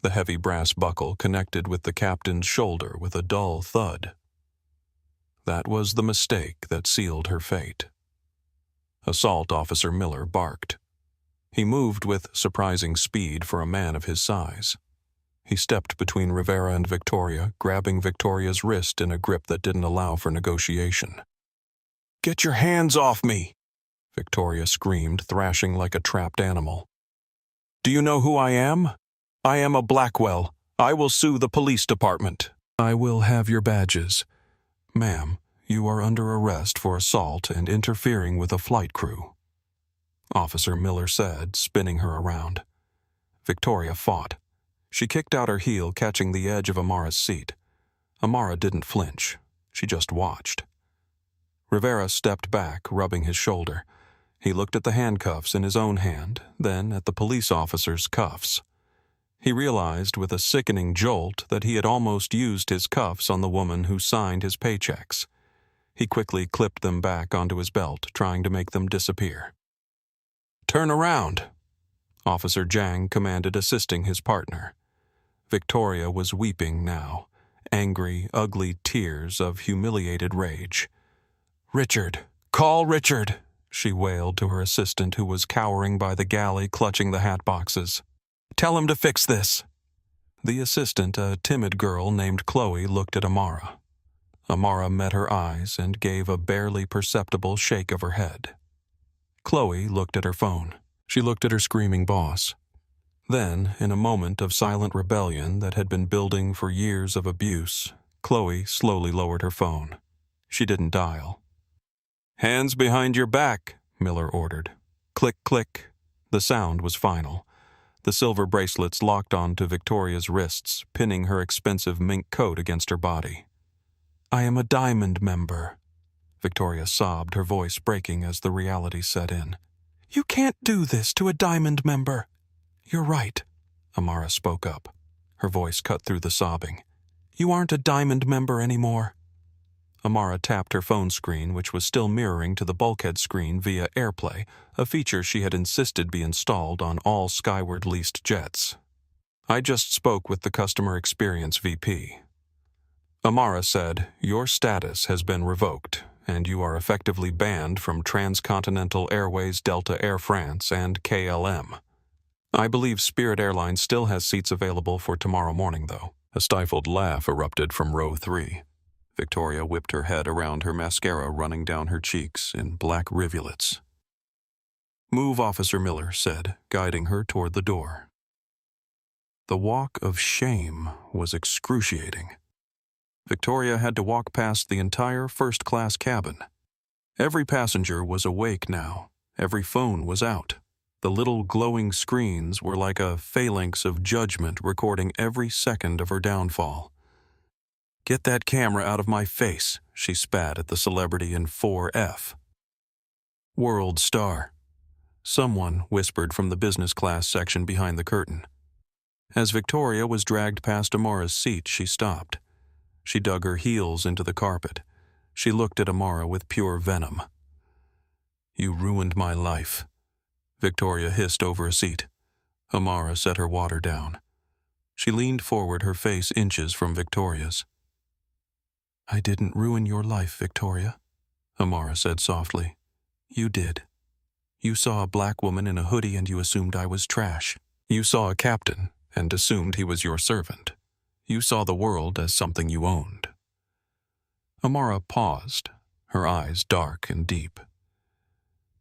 The heavy brass buckle connected with the captain's shoulder with a dull thud. That was the mistake that sealed her fate. Assault Officer Miller barked. He moved with surprising speed for a man of his size. He stepped between Rivera and Victoria, grabbing Victoria's wrist in a grip that didn't allow for negotiation. "Get your hands off me!" Victoria screamed, thrashing like a trapped animal. "Do you know who I am? I am a Blackwell. I will sue the police department. I will have your badges. Ma'am, you are under arrest for assault and interfering with a flight crew," Officer Miller said, spinning her around. Victoria fought. She kicked out her heel, catching the edge of Amara's seat. Amara didn't flinch. She just watched. Rivera stepped back, rubbing his shoulder. He looked at the handcuffs in his own hand, then at the police officer's cuffs. He realized with a sickening jolt that he had almost used his cuffs on the woman who signed his paychecks. He quickly clipped them back onto his belt, trying to make them disappear. "Turn around," Officer Jang commanded, assisting his partner. Victoria was weeping now, angry, ugly tears of humiliated rage. "Richard! Call Richard!" she wailed to her assistant, who was cowering by the galley, clutching the hat boxes. "Tell him to fix this." The assistant, a timid girl named Chloe, looked at Amara. Amara met her eyes and gave a barely perceptible shake of her head. Chloe looked at her phone. She looked at her screaming boss. Then, in a moment of silent rebellion that had been building for years of abuse, Chloe slowly lowered her phone. She didn't dial. "Hands behind your back," Miller ordered. Click, click. The sound was final. The silver bracelets locked onto Victoria's wrists, pinning her expensive mink coat against her body. "I am a Diamond member," Victoria sobbed, her voice breaking as the reality set in. "You can't do this to a Diamond member." "You're right," Amara spoke up. Her voice cut through the sobbing. "You aren't a Diamond member anymore." Amara tapped her phone screen, which was still mirroring to the bulkhead screen via AirPlay, a feature she had insisted be installed on all Skyward-leased jets. "I just spoke with the Customer Experience VP. Amara said, your status has been revoked, and you are effectively banned from Transcontinental Airways, Delta Air France, and KLM. I believe Spirit Airlines still has seats available for tomorrow morning, though." A stifled laugh erupted from row 3. Victoria whipped her head around, her mascara running down her cheeks in black rivulets. "Move," Officer Miller said, guiding her toward the door. The walk of shame was excruciating. Victoria had to walk past the entire first-class cabin. Every passenger was awake now. Every phone was out. The little glowing screens were like a phalanx of judgment recording every second of her downfall. "Get that camera out of my face," she spat at the celebrity in 4F. "World star," someone whispered from the business class section behind the curtain. As Victoria was dragged past Amara's seat, she stopped. She dug her heels into the carpet. She looked at Amara with pure venom. "You ruined my life," Victoria hissed over a seat. Amara set her water down. She leaned forward, her face inches from Victoria's. "I didn't ruin your life, Victoria," Amara said softly. "You did. You saw a black woman in a hoodie and you assumed I was trash. You saw a captain and assumed he was your servant. You saw the world as something you owned." Amara paused, her eyes dark and deep.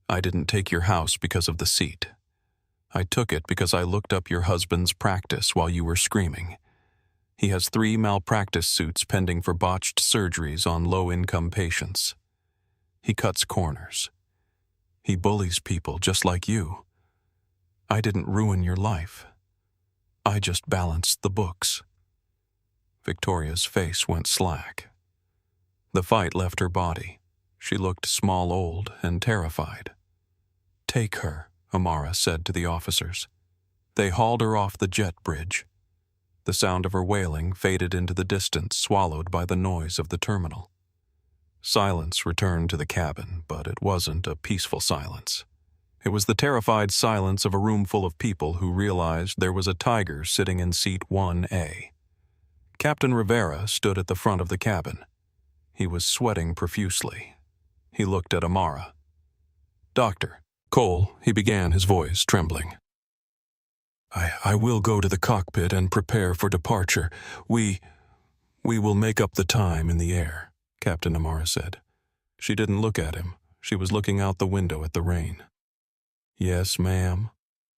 "I didn't take your house because of the seat. I took it because I looked up your husband's practice while you were screaming. He has 3 malpractice suits pending for botched surgeries on low-income patients. He cuts corners. He bullies people just like you. I didn't ruin your life. I just balanced the books." Victoria's face went slack. The fight left her body. She looked small-old and terrified. "Take her," Amara said to the officers. They hauled her off the jet bridge. The sound of her wailing faded into the distance, swallowed by the noise of the terminal. Silence returned to the cabin, but it wasn't a peaceful silence. It was the terrified silence of a room full of people who realized there was a tiger sitting in seat 1A. Captain Rivera stood at the front of the cabin. He was sweating profusely. He looked at Amara. "Doctor Cole," he began, his voice trembling. I will go to the cockpit and prepare for departure. We will make up the time in the air," Captain Amara said. She didn't look at him. She was looking out the window at the rain. "Yes, ma'am.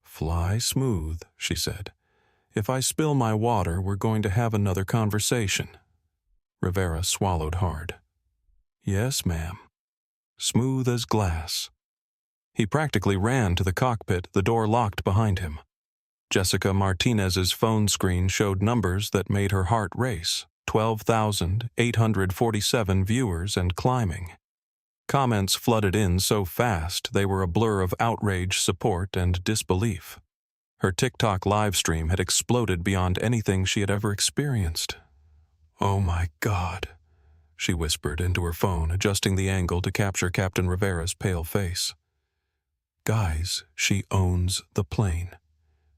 Fly smooth," she said. "If I spill my water, we're going to have another conversation." Rivera swallowed hard. "Yes, ma'am. Smooth as glass." He practically ran to the cockpit, the door locked behind him. Jessica Martinez's phone screen showed numbers that made her heart race. 12,847 viewers and climbing. Comments flooded in so fast they were a blur of outrage, support, and disbelief. Her TikTok livestream had exploded beyond anything she had ever experienced. "Oh my God," she whispered into her phone, adjusting the angle to capture Captain Rivera's pale face. "Guys, she owns the plane.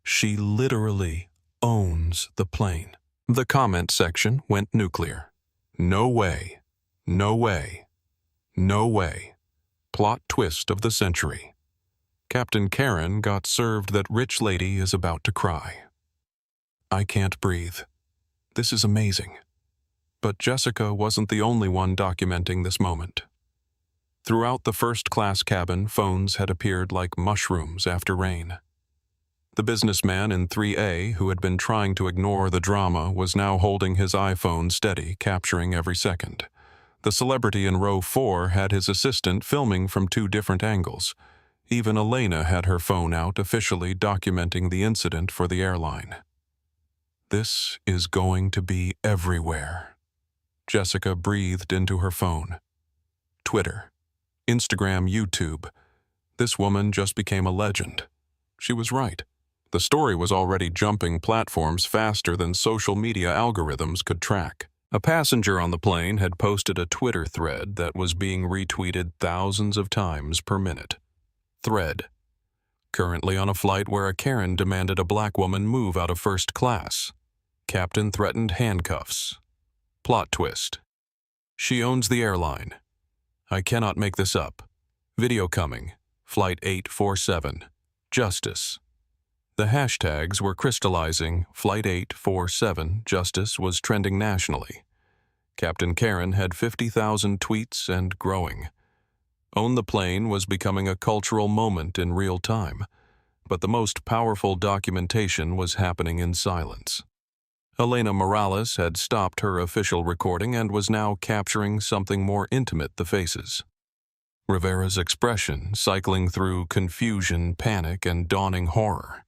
She literally owns the plane." The comment section went nuclear. "No way. No way. No way. Plot twist of the century. Captain Karen got served that rich lady is about to cry. I can't breathe. This is amazing." But Jessica wasn't the only one documenting this moment. Throughout the first-class cabin, phones had appeared like mushrooms after rain. The businessman in 3A, who had been trying to ignore the drama, was now holding his iPhone steady, capturing every second. The celebrity in row 4 had his assistant filming from 2 different angles. Even Elena had her phone out, officially documenting the incident for the airline. This is going to be everywhere. Jessica breathed into her phone. Twitter, Instagram, YouTube. This woman just became a legend. She was right. The story was already jumping platforms faster than social media algorithms could track. A passenger on the plane had posted a Twitter thread that was being retweeted thousands of times per minute. Thread: currently on a flight where a Karen demanded a black woman move out of first class. Captain threatened handcuffs. Plot twist: she owns the airline. I cannot make this up. Video coming. Flight 847. Justice. The hashtags were crystallizing. Flight 847 Justice was trending nationally. Captain Karen had 50,000 tweets and growing. Own the Plane was becoming a cultural moment in real time, but the most powerful documentation was happening in silence. Elena Morales had stopped her official recording and was now capturing something more intimate: the faces. Rivera's expression cycling through confusion, panic, and dawning horror.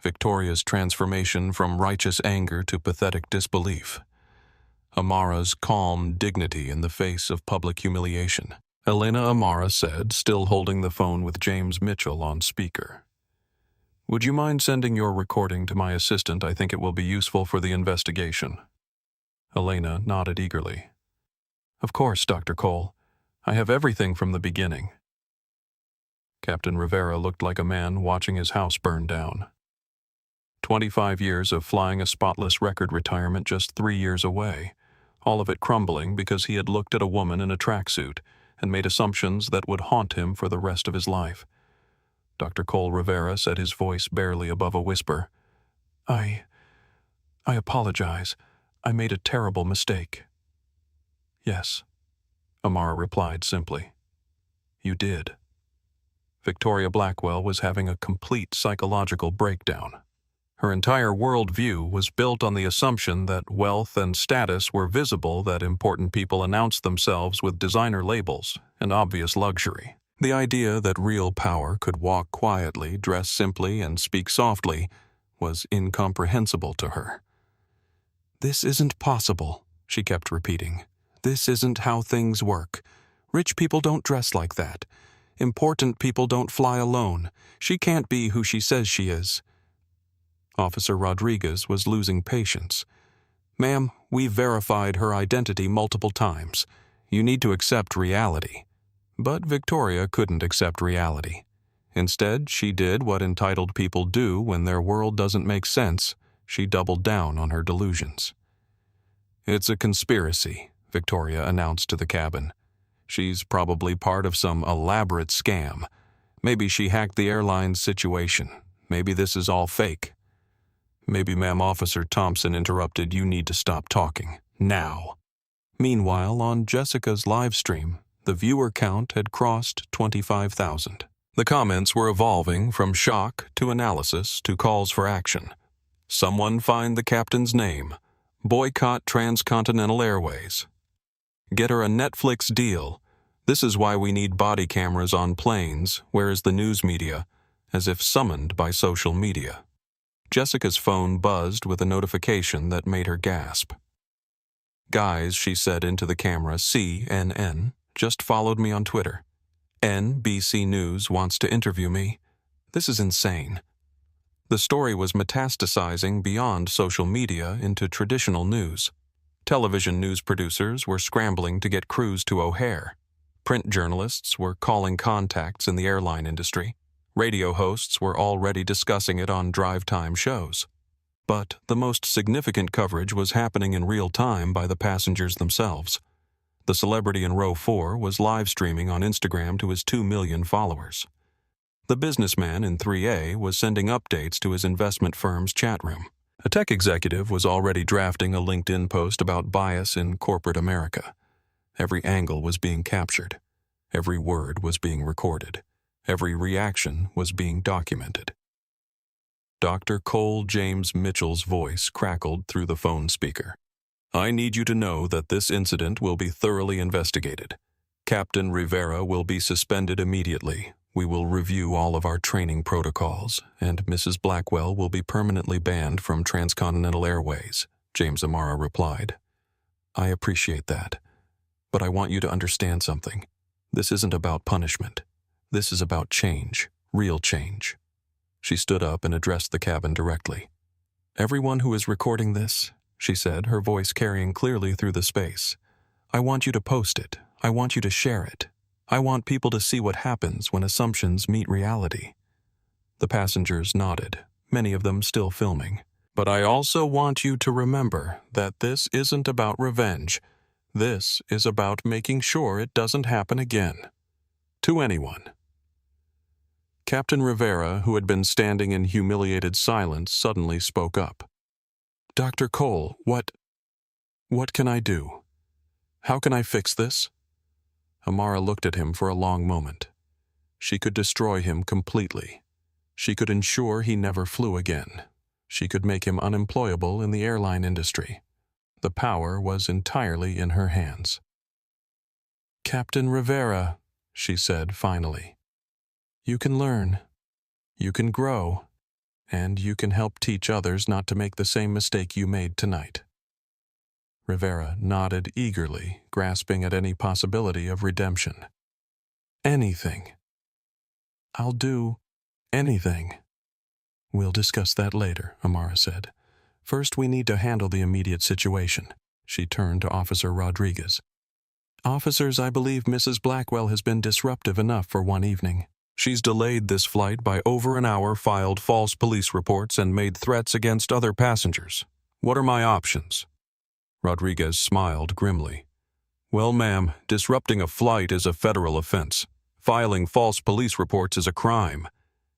Victoria's transformation from righteous anger to pathetic disbelief. Amara's calm dignity in the face of public humiliation. Elena Amara said, still holding the phone with James Mitchell on speaker. "Would you mind sending your recording to my assistant? I think it will be useful for the investigation." Elena nodded eagerly. "Of course, Dr. Cole. I have everything from the beginning." Captain Rivera looked like a man watching his house burn down. 25 years of flying a spotless record retirement just 3 years away, all of it crumbling because he had looked at a woman in a tracksuit and made assumptions that would haunt him for the rest of his life. Dr. Cole Rivera said, his voice barely above a whisper, I apologize. I made a terrible mistake." "Yes," Amara replied simply. "You did." Victoria Blackwell was having a complete psychological breakdown. Her entire worldview was built on the assumption that wealth and status were visible, that important people announced themselves with designer labels and obvious luxury. The idea that real power could walk quietly, dress simply, and speak softly was incomprehensible to her. "This isn't possible," she kept repeating. "This isn't how things work. Rich people don't dress like that. Important people don't fly alone. She can't be who she says she is." Officer Rodriguez was losing patience. "Ma'am, we've verified her identity multiple times. You need to accept reality." But Victoria couldn't accept reality. Instead, she did what entitled people do when their world doesn't make sense. She doubled down on her delusions. "It's a conspiracy," Victoria announced to the cabin. "She's probably part of some elaborate scam. Maybe she hacked the airline's situation. Maybe this is all fake." "Maybe, ma'am." Officer Thompson interrupted. "You need to stop talking. Now." Meanwhile, on Jessica's live stream, the viewer count had crossed 25,000. The comments were evolving from shock to analysis to calls for action. "Someone find the captain's name. Boycott Transcontinental Airways. Get her a Netflix deal. This is why we need body cameras on planes. Where is the news media?" As if summoned by social media. Jessica's phone buzzed with a notification that made her gasp. "Guys," she said into the camera, "CNN just followed me on Twitter. NBC News wants to interview me. This is insane." The story was metastasizing beyond social media into traditional news. Television news producers were scrambling to get crews to O'Hare. Print journalists were calling contacts in the airline industry. Radio hosts were already discussing it on drive-time shows. But the most significant coverage was happening in real time by the passengers themselves. The celebrity in row 4 was live streaming on Instagram to his 2 million followers. The businessman in 3A was sending updates to his investment firm's chat room. A tech executive was already drafting a LinkedIn post about bias in corporate America. Every angle was being captured. Every word was being recorded. Every reaction was being documented. Dr. Cole James Mitchell's voice crackled through the phone speaker. "I need you to know that this incident will be thoroughly investigated. Captain Rivera will be suspended immediately. We will review all of our training protocols, and Mrs. Blackwell will be permanently banned from Transcontinental Airways," James Amara replied. "I appreciate that, but I want you to understand something. This isn't about punishment. This is about change, real change." She stood up and addressed the cabin directly. "Everyone who is recording this," she said, her voice carrying clearly through the space, "I want you to post it. I want you to share it. I want people to see what happens when assumptions meet reality." The passengers nodded, many of them still filming. "But I also want you to remember that this isn't about revenge. This is about making sure it doesn't happen again. To anyone." Captain Rivera, who had been standing in humiliated silence, suddenly spoke up. "Dr. Cole, what can I do? How can I fix this?" Amara looked at him for a long moment. She could destroy him completely. She could ensure he never flew again. She could make him unemployable in the airline industry. The power was entirely in her hands. "Captain Rivera," she said finally, "you can learn, you can grow, and you can help teach others not to make the same mistake you made tonight." Rivera nodded eagerly, grasping at any possibility of redemption. "Anything. I'll do anything." "We'll discuss that later," Amara said. "First, we need to handle the immediate situation." She turned to Officer Rodriguez. "Officers, I believe Mrs. Blackwell has been disruptive enough for one evening. She's delayed this flight by over an hour, filed false police reports, and made threats against other passengers. What are my options?" Rodriguez smiled grimly. "Well, ma'am, disrupting a flight is a federal offense. Filing false police reports is a crime.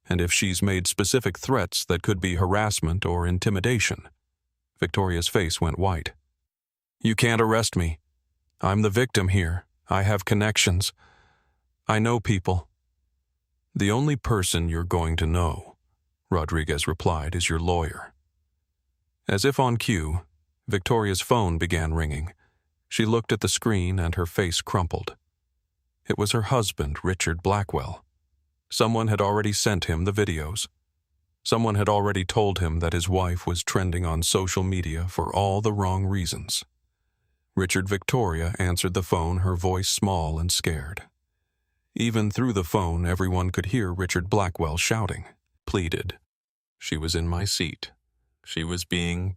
And if she's made specific threats that could be harassment or intimidation." Victoria's face went white. "You can't arrest me. I'm the victim here. I have connections. I know people." "The only person you're going to know," Rodriguez replied, is your lawyer. As if on cue, Victoria's phone began ringing. She looked at the screen and her face crumpled. It was her husband, Richard Blackwell. Someone had already sent him the videos. Someone had already told him that his wife was trending on social media for all the wrong reasons. Richard Victoria answered the phone, her voice small and scared. Even through the phone, everyone could hear Richard Blackwell shouting, pleaded. She was in my seat. She was being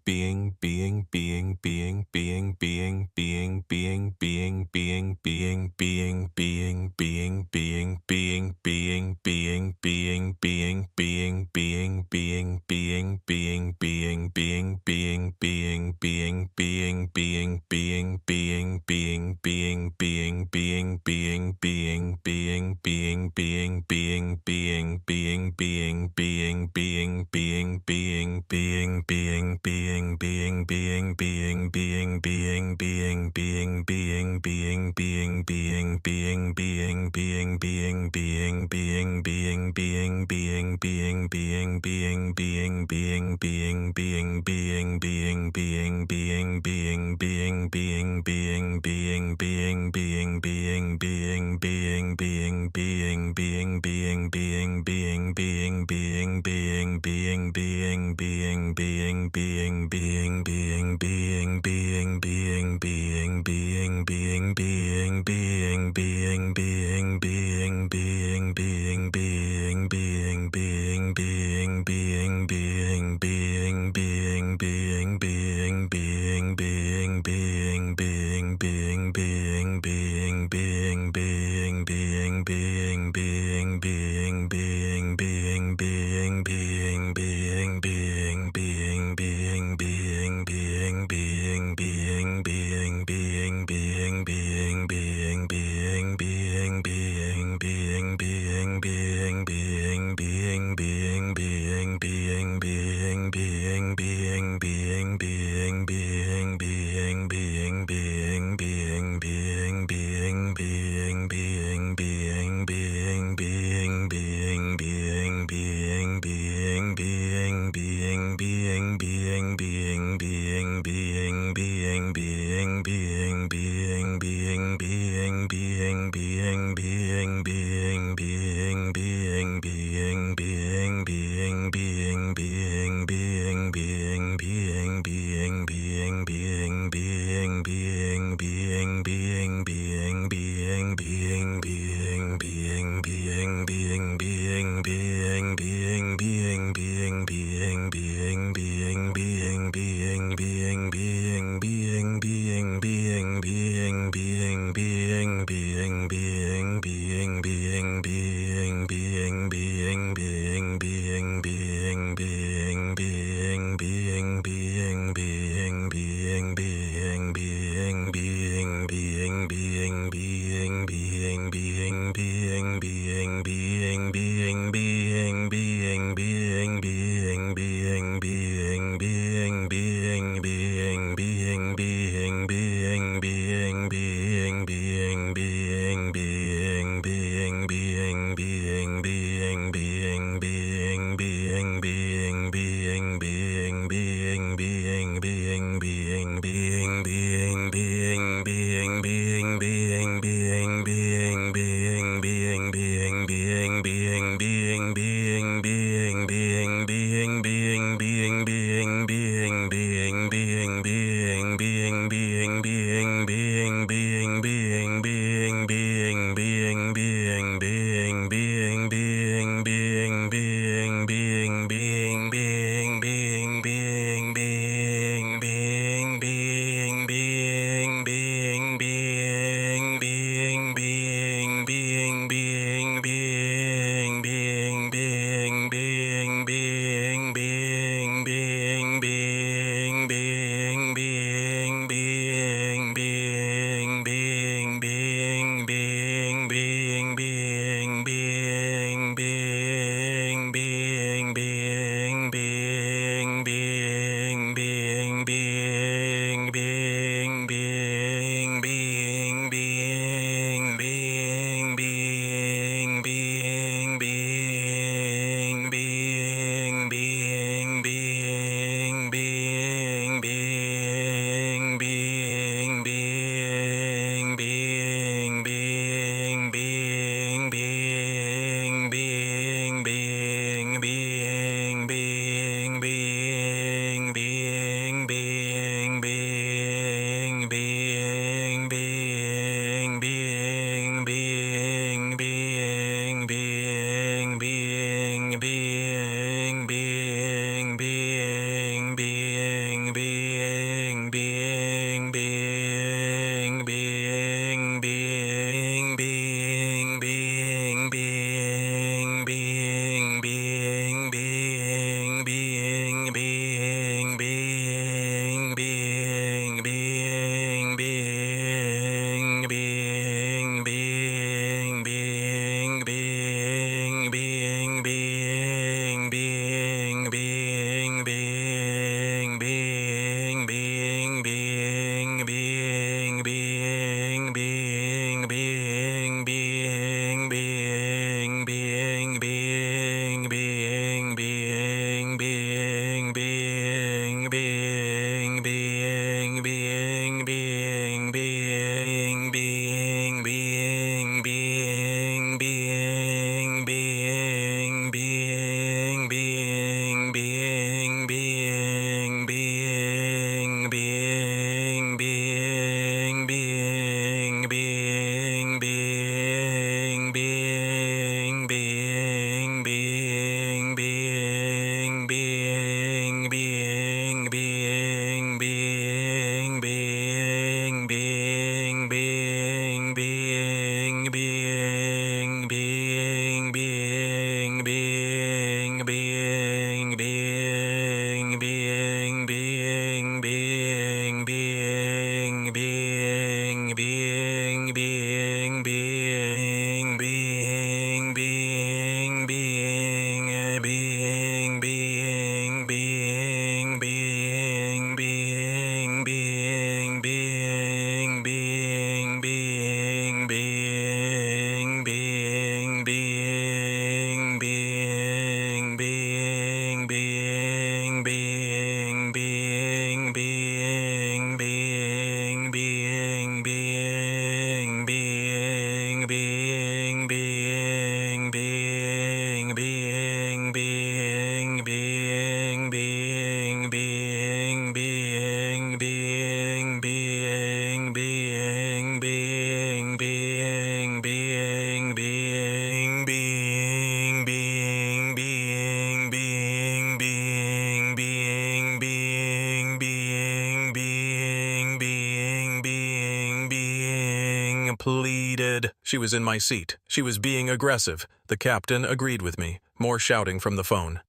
Pleaded. She was in my seat. She was being aggressive. The captain agreed with me. More shouting from the phone.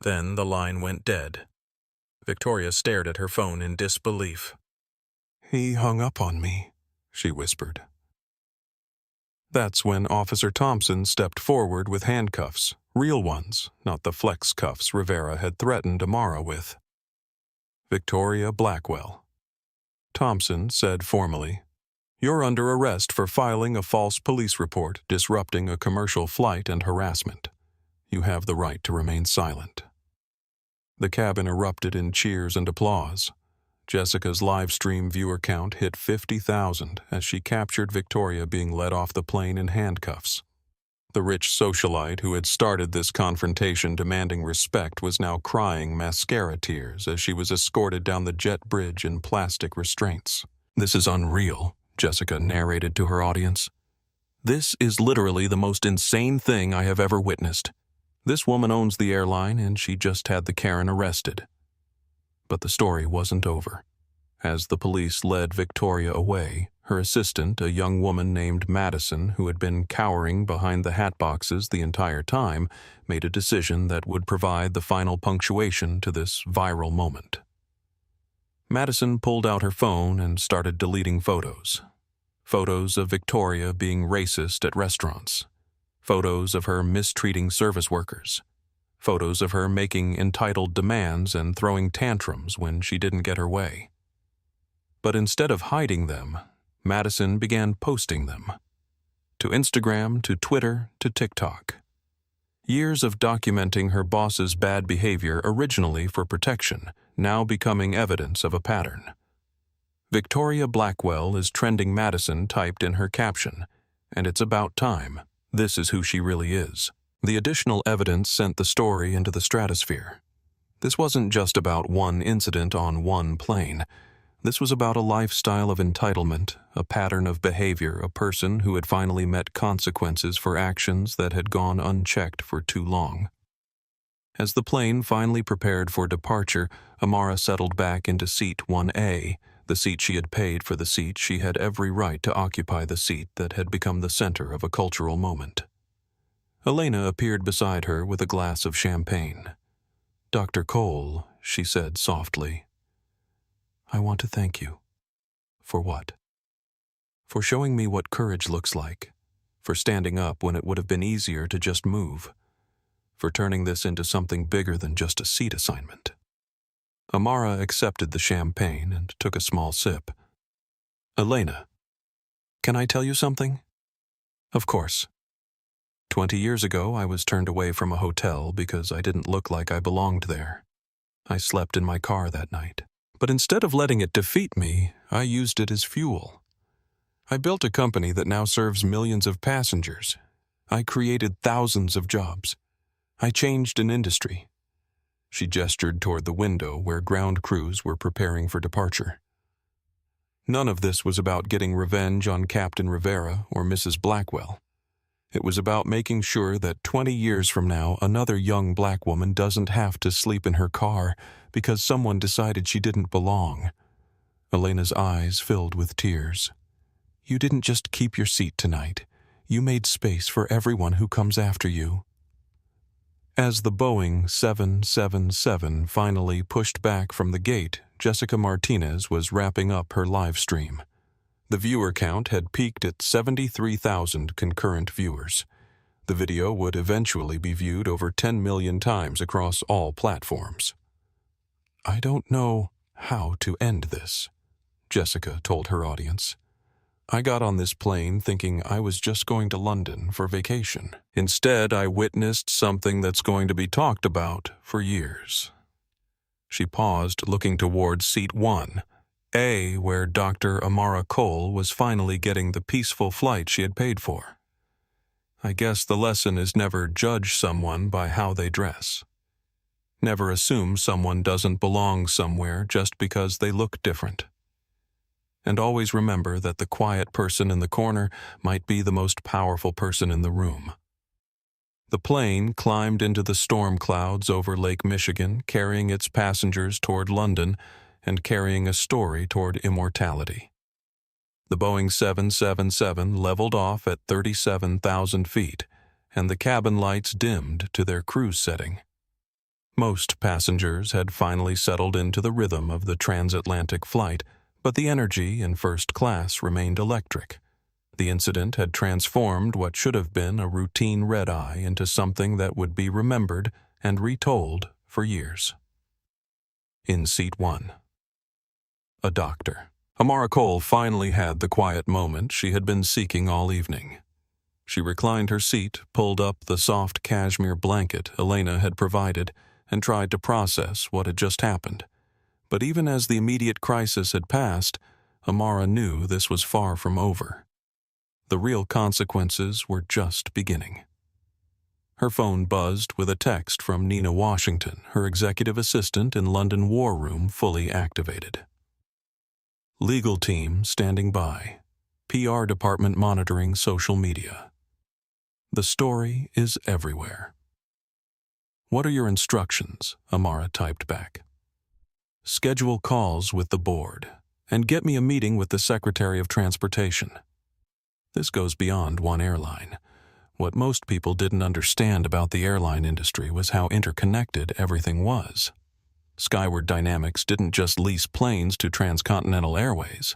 Then the line went dead. Victoria stared at her phone in disbelief. "He hung up on me," she whispered. That's when Officer Thompson stepped forward with handcuffs, real ones, not the flex cuffs Rivera had threatened Amara with. Victoria Blackwell. Thompson said formally, "You're under arrest for filing a false police report disrupting a commercial flight and harassment. You have the right to remain silent." The cabin erupted in cheers and applause. Jessica's live stream viewer count hit 50,000 as she captured Victoria being led off the plane in handcuffs. The rich socialite who had started this confrontation demanding respect was now crying mascara tears as she was escorted down the jet bridge in plastic restraints. "This is unreal," Jessica narrated to her audience. "This is literally the most insane thing I have ever witnessed. This woman owns the airline and she just had the Karen arrested." But the story wasn't over. As the police led Victoria away, her assistant, a young woman named Madison, who had been cowering behind the hat boxes the entire time, made a decision that would provide the final punctuation to this viral moment. Madison pulled out her phone and started deleting photos. Photos of Victoria being racist at restaurants. Photos of her mistreating service workers. Photos of her making entitled demands and throwing tantrums when she didn't get her way. But instead of hiding them, Madison began posting them. To Instagram, to Twitter, to TikTok. Years of documenting her boss's bad behavior originally for protection, now becoming evidence of a pattern. "Victoria Blackwell is trending Madison" typed in her caption, and it's about time. This is who she really is. The additional evidence sent the story into the stratosphere. This wasn't just about one incident on one plane. This was about a lifestyle of entitlement, a pattern of behavior, a person who had finally met consequences for actions that had gone unchecked for too long. As the plane finally prepared for departure, Amara settled back into seat 1A, The seat she had paid for the seat, she had every right to occupy the seat that had become the center of a cultural moment. Elena appeared beside her with a glass of champagne. "Dr. Cole," she said softly, "I want to thank you." "For what?" "For showing me what courage looks like. For standing up when it would have been easier to just move. For turning this into something bigger than just a seat assignment." Amara accepted the champagne and took a small sip. "Elena, can I tell you something?" "Of course." 20 years ago, I was turned away from a hotel because I didn't look like I belonged there. I slept in my car that night. But instead of letting it defeat me, I used it as fuel. I built a company that now serves millions of passengers. I created thousands of jobs. I changed an industry. She gestured toward the window where ground crews were preparing for departure. None of this was about getting revenge on Captain Rivera or Mrs. Blackwell. It was about making sure that 20 years from now, another young black woman doesn't have to sleep in her car because someone decided she didn't belong. Elena's eyes filled with tears. "You didn't just keep your seat tonight. You made space for everyone who comes after you." As the Boeing 777 finally pushed back from the gate, Jessica Martinez was wrapping up her live stream. The viewer count had peaked at 73,000 concurrent viewers. The video would eventually be viewed over 10 million times across all platforms. "I don't know how to end this," Jessica told her audience. "I got on this plane thinking I was just going to London for vacation. Instead, I witnessed something that's going to be talked about for years." She paused, looking towards seat 1A, where Dr. Amara Cole was finally getting the peaceful flight she had paid for. "I guess the lesson is never judge someone by how they dress. Never assume someone doesn't belong somewhere just because they look different. And always remember that the quiet person in the corner might be the most powerful person in the room." The plane climbed into the storm clouds over Lake Michigan, carrying its passengers toward London and carrying a story toward immortality. The Boeing 777 leveled off at 37,000 feet, and the cabin lights dimmed to their cruise setting. Most passengers had finally settled into the rhythm of the transatlantic flight, but the energy in first class remained electric. The incident had transformed what should have been a routine red-eye into something that would be remembered and retold for years. In seat 1. A doctor. Amara Cole finally had the quiet moment she had been seeking all evening. She reclined her seat, pulled up the soft cashmere blanket Elena had provided, and tried to process what had just happened. But even as the immediate crisis had passed, Amara knew this was far from over. The real consequences were just beginning. Her phone buzzed with a text from Nina Washington, her executive assistant in London War Room, fully activated. "Legal team standing by. PR department monitoring social media. The story is everywhere." "What are your instructions?" Amara typed back. "Schedule calls with the board, and get me a meeting with the Secretary of Transportation." This goes beyond one airline. What most people didn't understand about the airline industry was how interconnected everything was. Skyward Dynamics didn't just lease planes to Transcontinental Airways.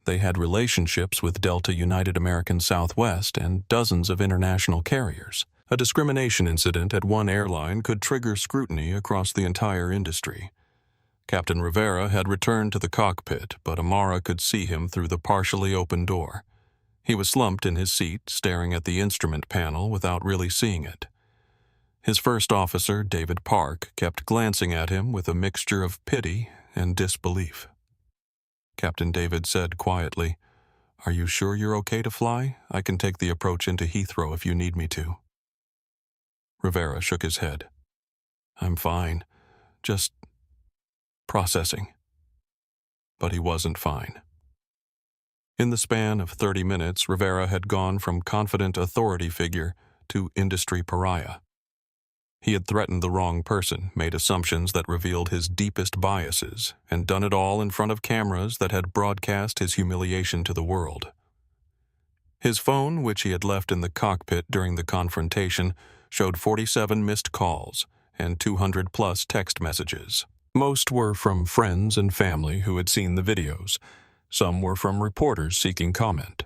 They had relationships with Delta, United American, Southwest, and dozens of international carriers. A discrimination incident at one airline could trigger scrutiny across the entire industry. Captain Rivera had returned to the cockpit, but Amara could see him through the partially open door. He was slumped in his seat, staring at the instrument panel without really seeing it. His first officer, David Park, kept glancing at him with a mixture of pity and disbelief. Captain David said quietly, "Are you sure you're okay to fly? I can take the approach into Heathrow if you need me to." Rivera shook his head. "I'm fine. Just processing." But he wasn't fine. In the span of 30 minutes, Rivera had gone from confident authority figure to industry pariah. He had threatened the wrong person, made assumptions that revealed his deepest biases, and done it all in front of cameras that had broadcast his humiliation to the world. His phone, which he had left in the cockpit during the confrontation, showed 47 missed calls and 200-plus text messages. Most were from friends and family who had seen the videos. Some were from reporters seeking comment.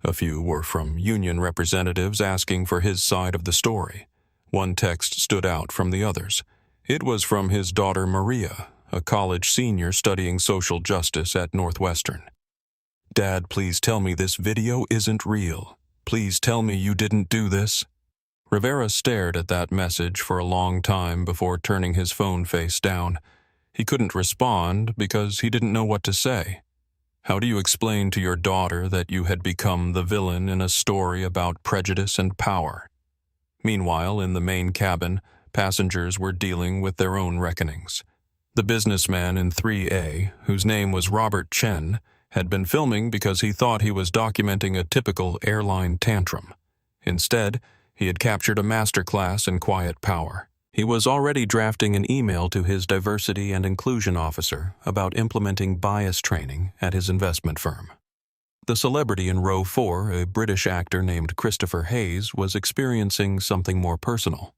A few were from union representatives asking for his side of the story. One text stood out from the others. It was from his daughter Maria, a college senior studying social justice at Northwestern. "Dad, please tell me this video isn't real. Please tell me you didn't do this." Rivera stared at that message for a long time before turning his phone face down. He couldn't respond because he didn't know what to say. How do you explain to your daughter that you had become the villain in a story about prejudice and power? Meanwhile, in the main cabin, passengers were dealing with their own reckonings. The businessman in 3A, whose name was Robert Chen, had been filming because he thought he was documenting a typical airline tantrum. Instead, he had captured a masterclass in quiet power. He was already drafting an email to his diversity and inclusion officer about implementing bias training at his investment firm. The celebrity in row 4, a British actor named Christopher Hayes, was experiencing something more personal.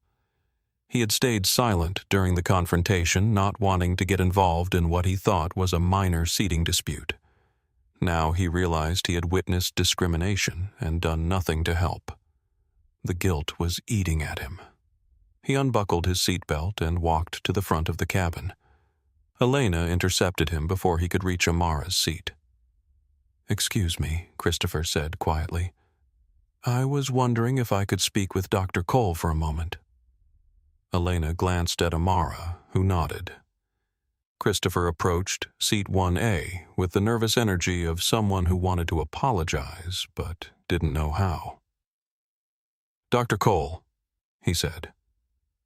He had stayed silent during the confrontation, not wanting to get involved in what he thought was a minor seating dispute. Now he realized he had witnessed discrimination and done nothing to help. The guilt was eating at him. He unbuckled his seatbelt and walked to the front of the cabin. Elena intercepted him before he could reach Amara's seat. "Excuse me," Christopher said quietly. "I was wondering if I could speak with Dr. Cole for a moment." Elena glanced at Amara, who nodded. Christopher approached seat 1A with the nervous energy of someone who wanted to apologize but didn't know how. "Dr. Cole," he said,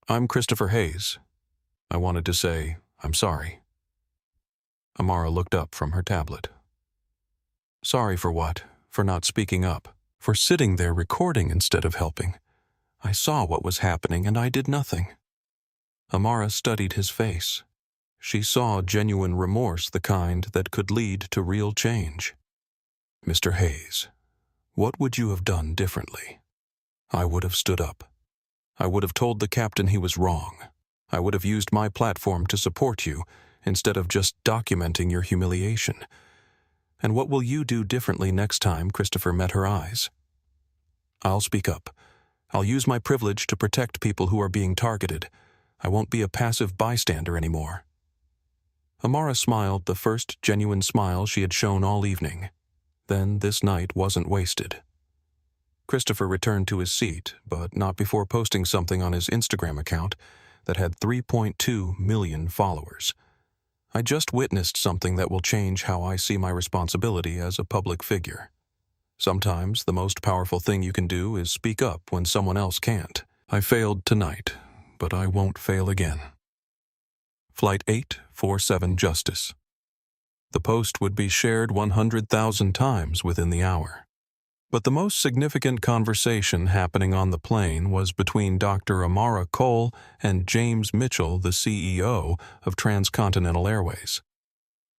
"I'm Christopher Hayes. I wanted to say I'm sorry." Amara looked up from her tablet. "Sorry for what? For not speaking up? For sitting there recording instead of helping? I saw what was happening and I did nothing." Amara studied his face. She saw genuine remorse, the kind that could lead to real change. "Mr. Hayes, what would you have done differently?" "I would have stood up. I would have told the captain he was wrong. I would have used my platform to support you instead of just documenting your humiliation. And what will you do differently next time?" Christopher met her eyes. "I'll speak up. I'll use my privilege to protect people who are being targeted. I won't be a passive bystander anymore." Amara smiled, the first genuine smile she had shown all evening. Then this night wasn't wasted. Christopher returned to his seat, but not before posting something on his Instagram account that had 3.2 million followers. "I just witnessed something that will change how I see my responsibility as a public figure. Sometimes the most powerful thing you can do is speak up when someone else can't. I failed tonight, but I won't fail again. Flight 847 Justice." The post would be shared 100,000 times within the hour. But the most significant conversation happening on the plane was between Dr. Amara Cole and James Mitchell, the CEO of Transcontinental Airways.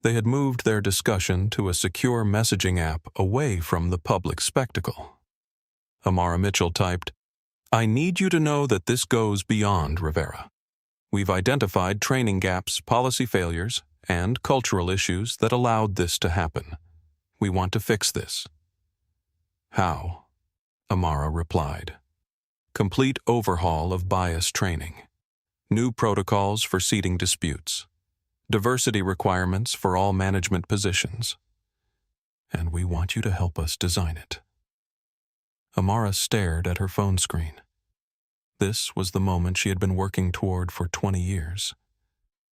They had moved their discussion to a secure messaging app away from the public spectacle. Amara Mitchell typed, "I need you to know that this goes beyond Rivera. We've identified training gaps, policy failures, and cultural issues that allowed this to happen. We want to fix this." "How?" Amara replied. "Complete overhaul of bias training. New protocols for seating disputes. Diversity requirements for all management positions. And we want you to help us design it." Amara stared at her phone screen. This was the moment she had been working toward for 20 years.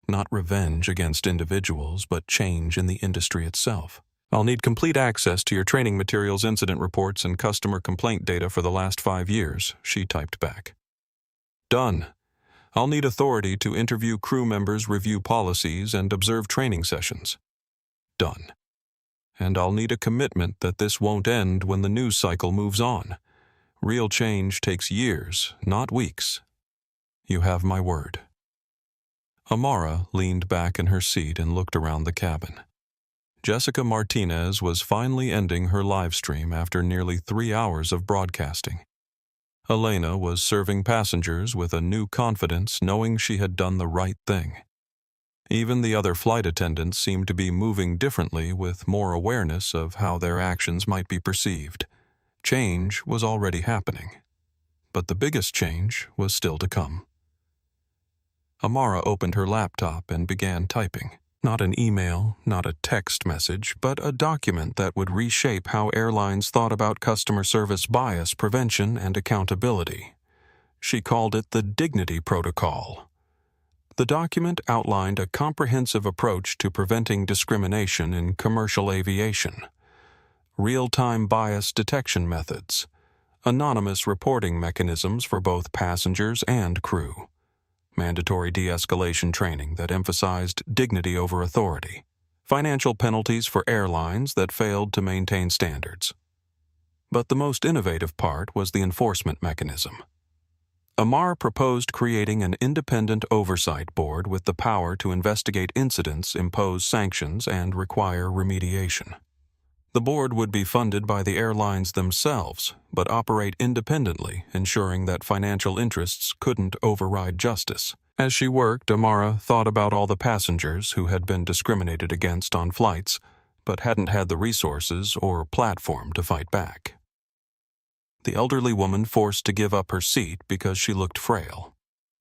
Not revenge against individuals, but change in the industry itself. "I'll need complete access to your training materials, incident reports, and customer complaint data for the last 5 years, she typed back. "Done. I'll need authority to interview crew members, review policies, and observe training sessions. Done. And I'll need a commitment that this won't end when the news cycle moves on. Real change takes years, not weeks." You have my word." Amara leaned back in her seat and looked around the cabin. Jessica Martinez was finally ending her live stream after nearly 3 hours of broadcasting. Elena was serving passengers with a new confidence, knowing she had done the right thing. Even the other flight attendants seemed to be moving differently, with more awareness of how their actions might be perceived. Change was already happening, but the biggest change was still to come. Amara opened her laptop and began typing. Not an email, not a text message, but a document that would reshape how airlines thought about customer service bias prevention and accountability. She called it the Dignity Protocol. The document outlined a comprehensive approach to preventing discrimination in commercial aviation. Real-time bias detection methods, anonymous reporting mechanisms for both passengers and crew, mandatory de-escalation training that emphasized dignity over authority, financial penalties for airlines that failed to maintain standards. But the most innovative part was the enforcement mechanism. Amar proposed creating an independent oversight board with the power to investigate incidents, impose sanctions, and require remediation. The board would be funded by the airlines themselves, but operate independently, ensuring that financial interests couldn't override justice. As she worked, Amara thought about all the passengers who had been discriminated against on flights, but hadn't had the resources or platform to fight back. The elderly woman forced to give up her seat because she looked frail.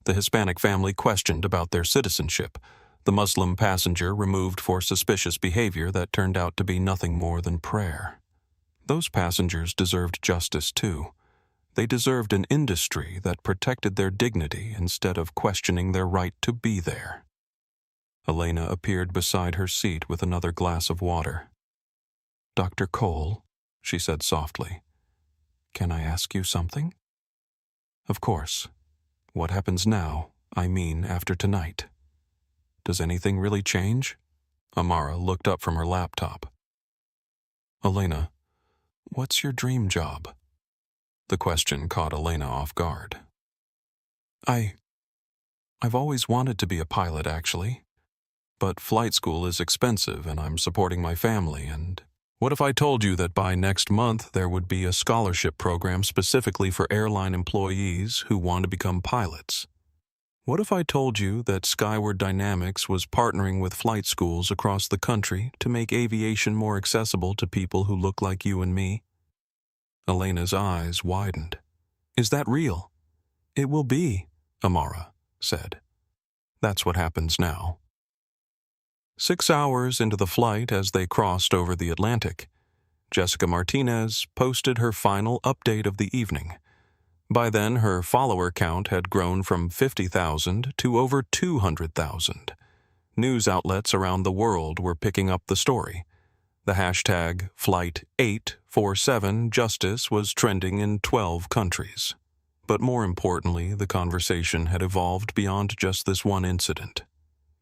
The Hispanic family questioned about their citizenship. The Muslim passenger removed for suspicious behavior that turned out to be nothing more than prayer. Those passengers deserved justice too. They deserved an industry that protected their dignity instead of questioning their right to be there. Elena appeared beside her seat with another glass of water. "Dr. Cole," she said softly, "can I ask you something?" "Of course. What happens now, I mean after tonight? Does anything really change?" Amara looked up from her laptop. "Elena, what's your dream job?" The question caught Elena off guard. I've always wanted to be a pilot, actually. But flight school is expensive and I'm supporting my family, and what if I told you that by next month there would be a scholarship program specifically for airline employees who want to become pilots? What if I told you that Skyward Dynamics was partnering with flight schools across the country to make aviation more accessible to people who look like you and me? Elena's eyes widened. "Is that real?" "It will be," Amara said. "That's what happens now." 6 hours into the flight, as they crossed over the Atlantic, Jessica Martinez posted her final update of the evening. By then, her follower count had grown from 50,000 to over 200,000. News outlets around the world were picking up the story. The hashtag Flight847Justice was trending in 12 countries. But more importantly, the conversation had evolved beyond just this one incident.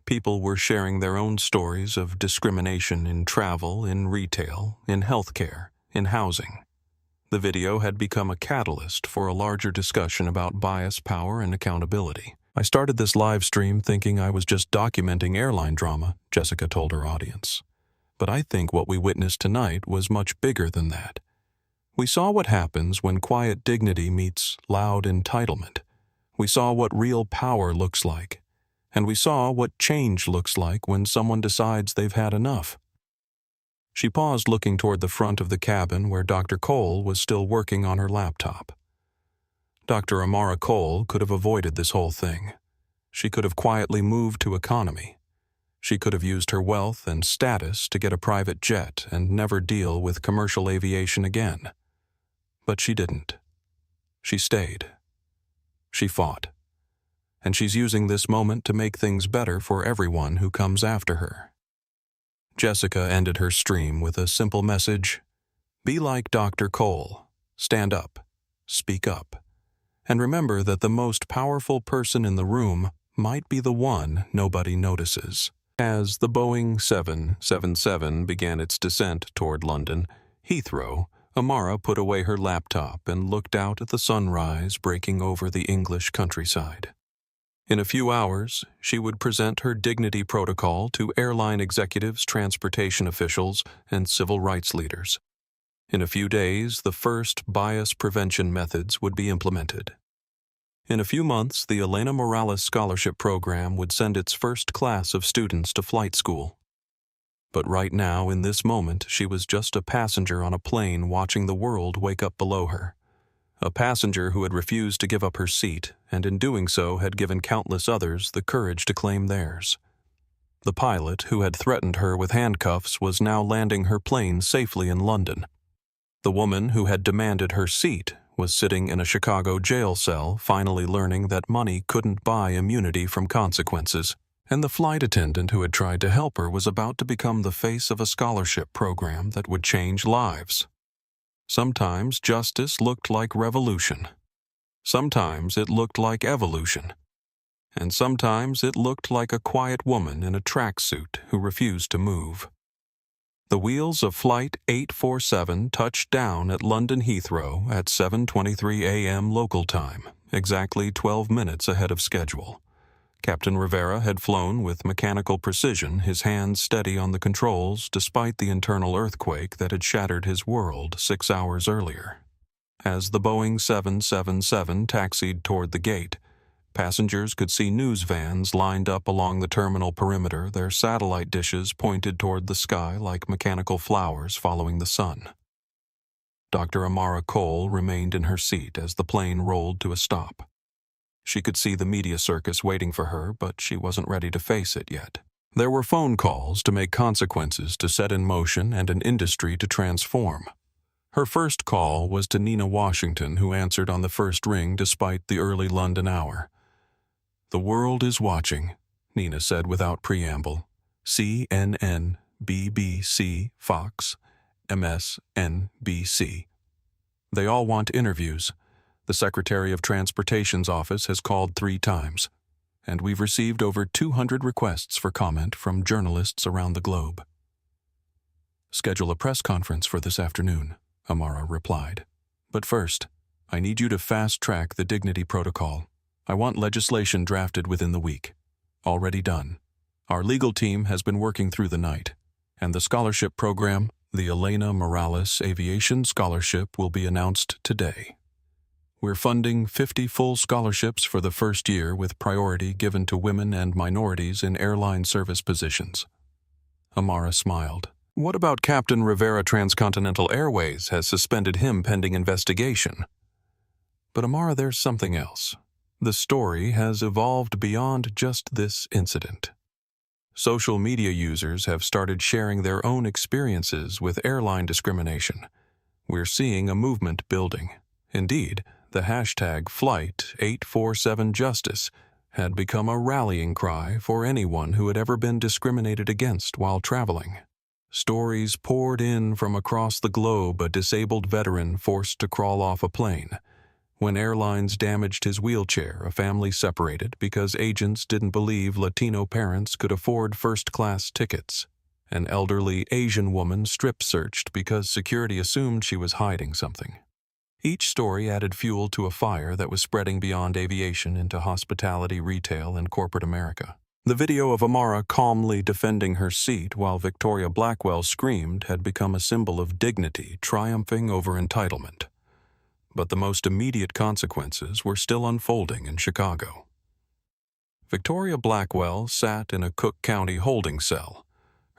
People were sharing their own stories of discrimination in travel, in retail, in healthcare, in housing. The video had become a catalyst for a larger discussion about bias, power, and accountability. "I started this live stream thinking I was just documenting airline drama," Jessica told her audience. "But I think what we witnessed tonight was much bigger than that. We saw what happens when quiet dignity meets loud entitlement. We saw what real power looks like. And we saw what change looks like when someone decides they've had enough." She paused, looking toward the front of the cabin where Dr. Cole was still working on her laptop. Dr. Amara Cole could have avoided this whole thing. She could have quietly moved to economy. She could have used her wealth and status to get a private jet and never deal with commercial aviation again. But she didn't. She stayed. She fought. And she's using this moment to make things better for everyone who comes after her. Jessica ended her stream with a simple message: be like Dr. Cole. Stand up. Speak up. And remember that the most powerful person in the room might be the one nobody notices. As the Boeing 777 began its descent toward London, Heathrow, Amara put away her laptop and looked out at the sunrise breaking over the English countryside. In a few hours, she would present her dignity protocol to airline executives, transportation officials, and civil rights leaders. In a few days, the first bias prevention methods would be implemented. In a few months, the Elena Morales Scholarship Program would send its first class of students to flight school. But right now, in this moment, she was just a passenger on a plane watching the world wake up below her. A passenger who had refused to give up her seat, and in doing so had given countless others the courage to claim theirs. The pilot, who had threatened her with handcuffs, was now landing her plane safely in London. The woman who had demanded her seat was sitting in a Chicago jail cell, finally learning that money couldn't buy immunity from consequences. And the flight attendant who had tried to help her was about to become the face of a scholarship program that would change lives. Sometimes justice looked like revolution. Sometimes it looked like evolution. And sometimes it looked like a quiet woman in a tracksuit who refused to move. The wheels of Flight 847 touched down at London Heathrow at 7:23 a.m. local time, exactly 12 minutes ahead of schedule. Captain Rivera had flown with mechanical precision, his hands steady on the controls despite the internal earthquake that had shattered his world 6 hours earlier. As the Boeing 777 taxied toward the gate, passengers could see news vans lined up along the terminal perimeter, their satellite dishes pointed toward the sky like mechanical flowers following the sun. Dr. Amara Cole remained in her seat as the plane rolled to a stop. She could see the media circus waiting for her, but she wasn't ready to face it yet. There were phone calls to make consequences to set in motion and an industry to transform. Her first call was to Nina Washington, who answered on the first ring despite the early London hour. "The world is watching," Nina said without preamble. CNN, BBC, Fox, MSNBC. "They all want interviews. The Secretary of Transportation's office has called 3 times, and we've received over 200 requests for comment from journalists around the globe." "Schedule a press conference for this afternoon," Amara replied. "But first, I need you to fast-track the dignity protocol. I want legislation drafted within the week." "Already done. Our legal team has been working through the night, and the scholarship program, the Elena Morales Aviation Scholarship, will be announced today. We're funding 50 full scholarships for the first year with priority given to women and minorities in airline service positions." Amara smiled. "What about Captain Rivera? Transcontinental Airways has suspended him pending investigation." "But Amara, there's something else. The story has evolved beyond just this incident. Social media users have started sharing their own experiences with airline discrimination. We're seeing a movement building. Indeed, the hashtag #Flight847Justice had become a rallying cry for anyone who had ever been discriminated against while traveling. Stories poured in from across the globe: a disabled veteran forced to crawl off a plane. When airlines damaged his wheelchair, a family separated because agents didn't believe Latino parents could afford first-class tickets. An elderly Asian woman strip-searched because security assumed she was hiding something. Each story added fuel to a fire that was spreading beyond aviation into hospitality, retail, and corporate America. The video of Amara calmly defending her seat while Victoria Blackwell screamed had become a symbol of dignity triumphing over entitlement. But the most immediate consequences were still unfolding in Chicago. Victoria Blackwell sat in a Cook County holding cell.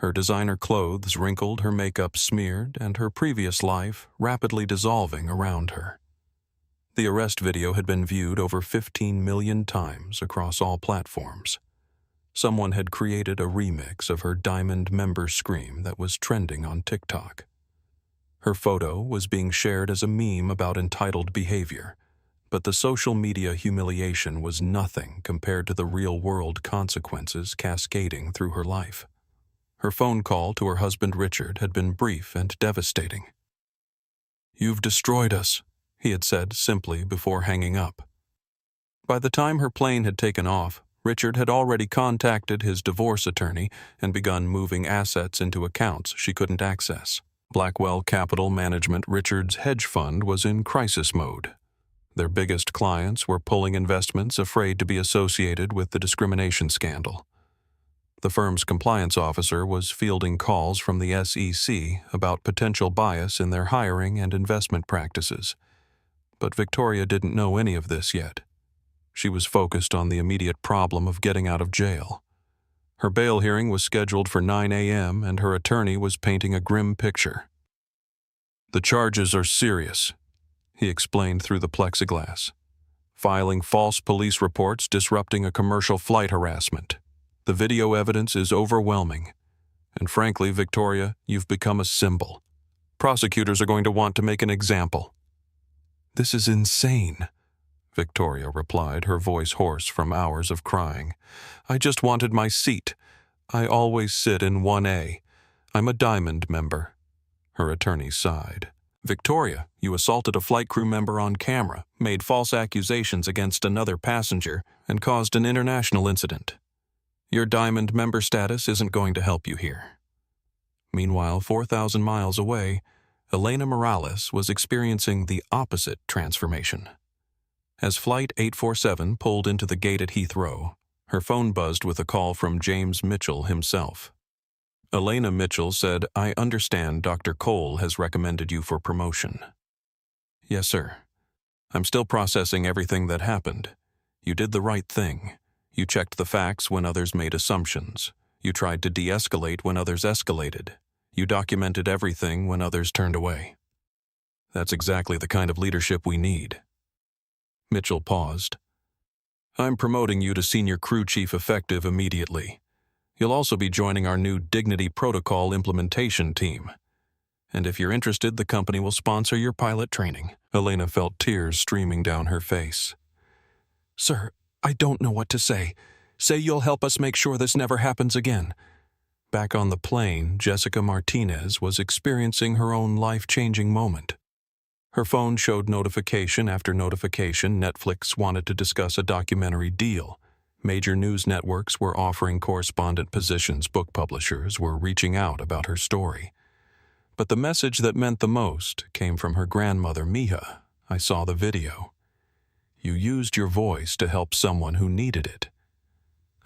Her designer clothes wrinkled, her makeup smeared, and her previous life rapidly dissolving around her. The arrest video had been viewed over 15 million times across all platforms. Someone had created a remix of her diamond member scream that was trending on TikTok. Her photo was being shared as a meme about entitled behavior, but the social media humiliation was nothing compared to the real-world consequences cascading through her life. Her phone call to her husband Richard had been brief and devastating. "You've destroyed us," he had said simply before hanging up. By the time her plane had taken off, Richard had already contacted his divorce attorney and begun moving assets into accounts she couldn't access. Blackwell Capital Management, Richard's hedge fund, was in crisis mode. Their biggest clients were pulling investments afraid to be associated with the discrimination scandal. The firm's compliance officer was fielding calls from the SEC about potential bias in their hiring and investment practices. But Victoria didn't know any of this yet. She was focused on the immediate problem of getting out of jail. Her bail hearing was scheduled for 9 a.m., and her attorney was painting a grim picture. "The charges are serious," he explained through the plexiglass. "Filing false police reports disrupting a commercial flight harassment. The video evidence is overwhelming. And frankly, Victoria, you've become a symbol. Prosecutors are going to want to make an example." "This is insane," Victoria replied, her voice hoarse from hours of crying. "I just wanted my seat. I always sit in 1A. I'm a Diamond member." Her attorney sighed. "Victoria, you assaulted a flight crew member on camera, made false accusations against another passenger, and caused an international incident. Your Diamond member status isn't going to help you here." Meanwhile, 4,000 miles away, Elena Morales was experiencing the opposite transformation. As Flight 847 pulled into the gate at Heathrow, her phone buzzed with a call from James Mitchell himself. Elena Mitchell said, "I understand Dr. Cole has recommended you for promotion." "Yes, sir. I'm still processing everything that happened. You did the right thing. You checked the facts when others made assumptions. You tried to de-escalate when others escalated. You documented everything when others turned away. That's exactly the kind of leadership we need." Mitchell paused. "I'm promoting you to Senior Crew Chief effective immediately. You'll also be joining our new Dignity Protocol implementation team. And if you're interested, the company will sponsor your pilot training." Elena felt tears streaming down her face. "Sir, I don't know what to say. Say you'll help us make sure this never happens again." Back on the plane, Jessica Martinez was experiencing her own life-changing moment. Her phone showed notification after notification. Netflix wanted to discuss a documentary deal. Major news networks were offering correspondent positions. Book publishers were reaching out about her story. But the message that meant the most came from her grandmother, Mija. "I saw the video. You used your voice to help someone who needed it.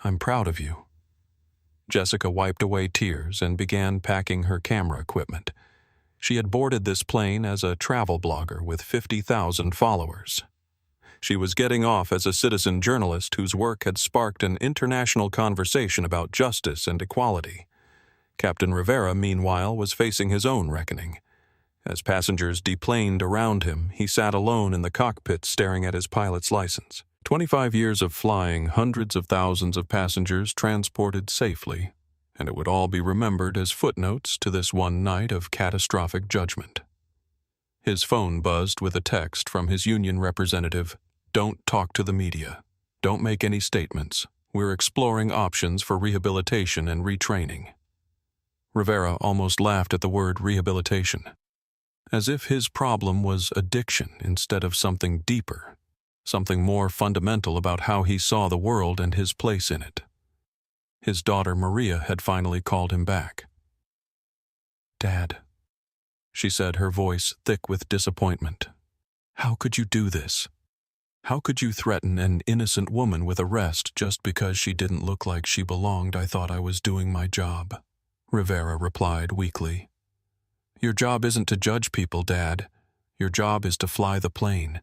I'm proud of you." Jessica wiped away tears and began packing her camera equipment. She had boarded this plane as a travel blogger with 50,000 followers. She was getting off as a citizen journalist whose work had sparked an international conversation about justice and equality. Captain Rivera, meanwhile, was facing his own reckoning. As passengers deplaned around him, he sat alone in the cockpit staring at his pilot's license. 25 years of flying, hundreds of thousands of passengers transported safely, and it would all be remembered as footnotes to this one night of catastrophic judgment. His phone buzzed with a text from his union representative. "Don't talk to the media. Don't make any statements. We're exploring options for rehabilitation and retraining." Rivera almost laughed at the word rehabilitation, as if his problem was addiction instead of something deeper, something more fundamental about how he saw the world and his place in it. His daughter Maria had finally called him back. "Dad," she said, her voice thick with disappointment. "How could you do this? How could you threaten an innocent woman with arrest just because she didn't look like she belonged? I thought I was doing my job," Rivera replied weakly. "Your job isn't to judge people, Dad. Your job is to fly the plane.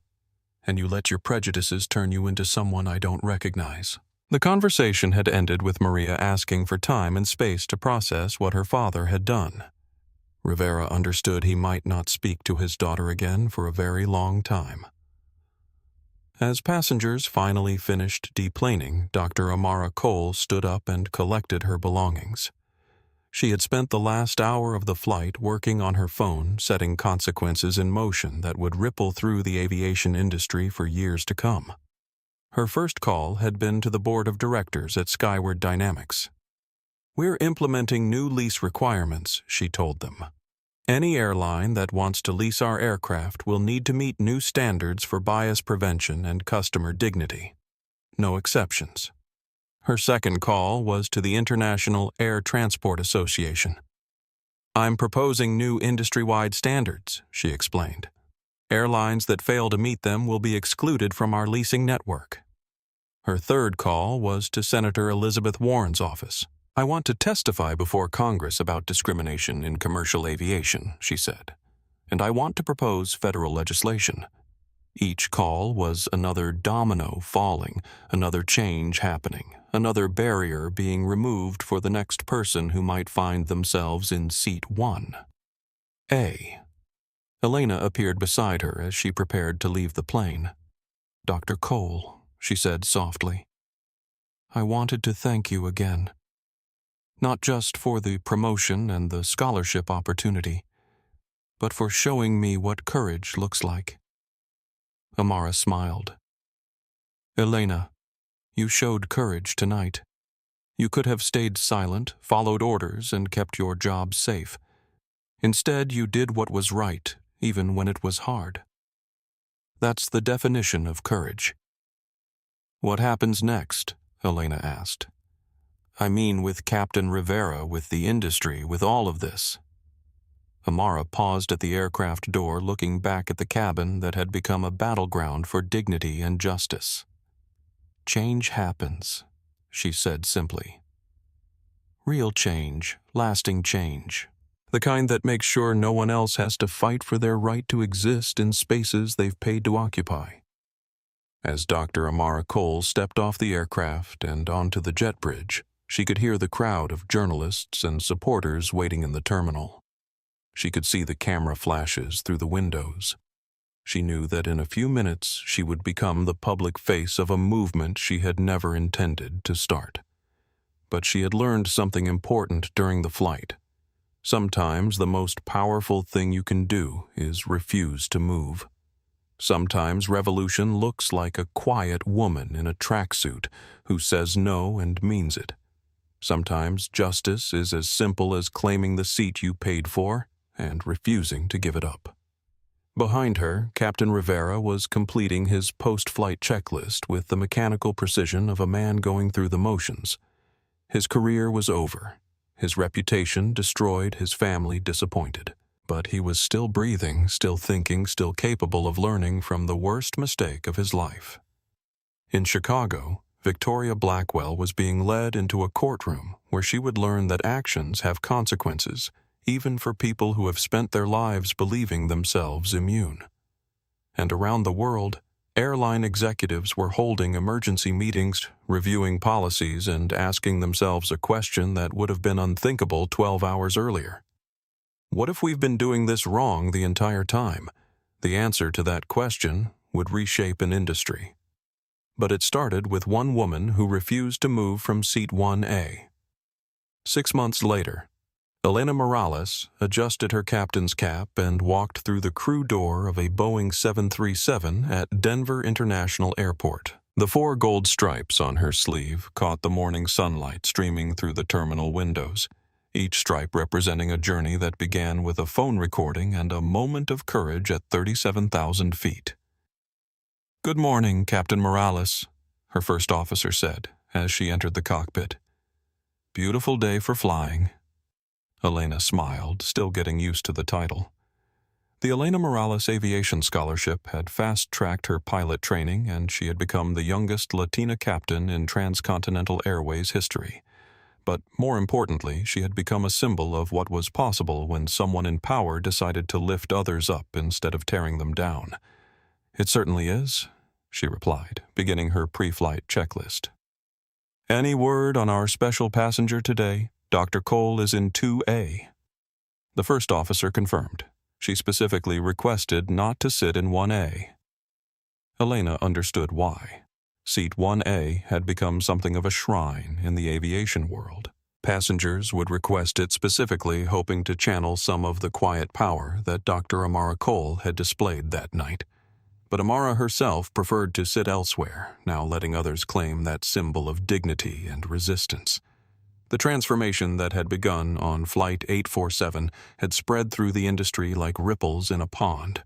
And you let your prejudices turn you into someone I don't recognize." The conversation had ended with Maria asking for time and space to process what her father had done. Rivera understood he might not speak to his daughter again for a very long time. As passengers finally finished deplaning, Dr. Amara Cole stood up and collected her belongings. She had spent the last hour of the flight working on her phone, setting consequences in motion that would ripple through the aviation industry for years to come. Her first call had been to the board of directors at Skyward Dynamics. "We're implementing new lease requirements," she told them. "Any airline that wants to lease our aircraft will need to meet new standards for bias prevention and customer dignity. No exceptions." Her second call was to the International Air Transport Association. "I'm proposing new industry-wide standards," she explained. Airlines that fail to meet them will be excluded from our leasing network. Her third call was to Senator Elizabeth Warren's office. I want to testify before Congress about discrimination in commercial aviation, she said, and I want to propose federal legislation. Each call was another domino falling, another change happening, another barrier being removed for the next person who might find themselves in seat 1A. Elena appeared beside her as she prepared to leave the plane. "Dr. Cole," she said softly, "I wanted to thank you again. Not just for the promotion and the scholarship opportunity, but for showing me what courage looks like." Amara smiled. "Elena, you showed courage tonight. You could have stayed silent, followed orders, and kept your job safe. Instead, you did what was right, even when it was hard. That's the definition of courage." "What happens next?" Elena asked. "I mean with Captain Rivera, with the industry, with all of this." Amara paused at the aircraft door, looking back at the cabin that had become a battleground for dignity and justice. "Change happens," she said simply. "Real change, lasting change. The kind that makes sure no one else has to fight for their right to exist in spaces they've paid to occupy." As Dr. Amara Cole stepped off the aircraft and onto the jet bridge, she could hear the crowd of journalists and supporters waiting in the terminal. She could see the camera flashes through the windows. She knew that in a few minutes she would become the public face of a movement she had never intended to start. But she had learned something important during the flight. Sometimes the most powerful thing you can do is refuse to move. Sometimes revolution looks like a quiet woman in a tracksuit who says no and means it. Sometimes justice is as simple as claiming the seat you paid for and refusing to give it up. Behind her, Captain Rivera was completing his post-flight checklist with the mechanical precision of a man going through the motions. His career was over, his reputation destroyed, his family disappointed. But he was still breathing, still thinking, still capable of learning from the worst mistake of his life. In Chicago, Victoria Blackwell was being led into a courtroom where she would learn that actions have consequences, even for people who have spent their lives believing themselves immune. And around the world, airline executives were holding emergency meetings, reviewing policies, and asking themselves a question that would have been unthinkable 12 hours earlier. What if we've been doing this wrong the entire time? The answer to that question would reshape an industry. But it started with one woman who refused to move from seat 1A. 6 months later, Elena Morales adjusted her captain's cap and walked through the crew door of a Boeing 737 at Denver International Airport. The 4 gold stripes on her sleeve caught the morning sunlight streaming through the terminal windows, each stripe representing a journey that began with a phone recording and a moment of courage at 37,000 feet. "Good morning, Captain Morales," her first officer said as she entered the cockpit. "Beautiful day for flying." Elena smiled, still getting used to the title. The Elena Morales Aviation Scholarship had fast-tracked her pilot training, and she had become the youngest Latina captain in transcontinental airways history. But more importantly, she had become a symbol of what was possible when someone in power decided to lift others up instead of tearing them down. "It certainly is," she replied, beginning her pre-flight checklist. "Any word on our special passenger today? Dr. Cole is in 2A. The first officer confirmed. She specifically requested not to sit in 1A. Elena understood why. Seat 1A had become something of a shrine in the aviation world. Passengers would request it specifically, hoping to channel some of the quiet power that Dr. Amara Cole had displayed that night. But Amara herself preferred to sit elsewhere, now letting others claim that symbol of dignity and resistance. The transformation that had begun on Flight 847 had spread through the industry like ripples in a pond.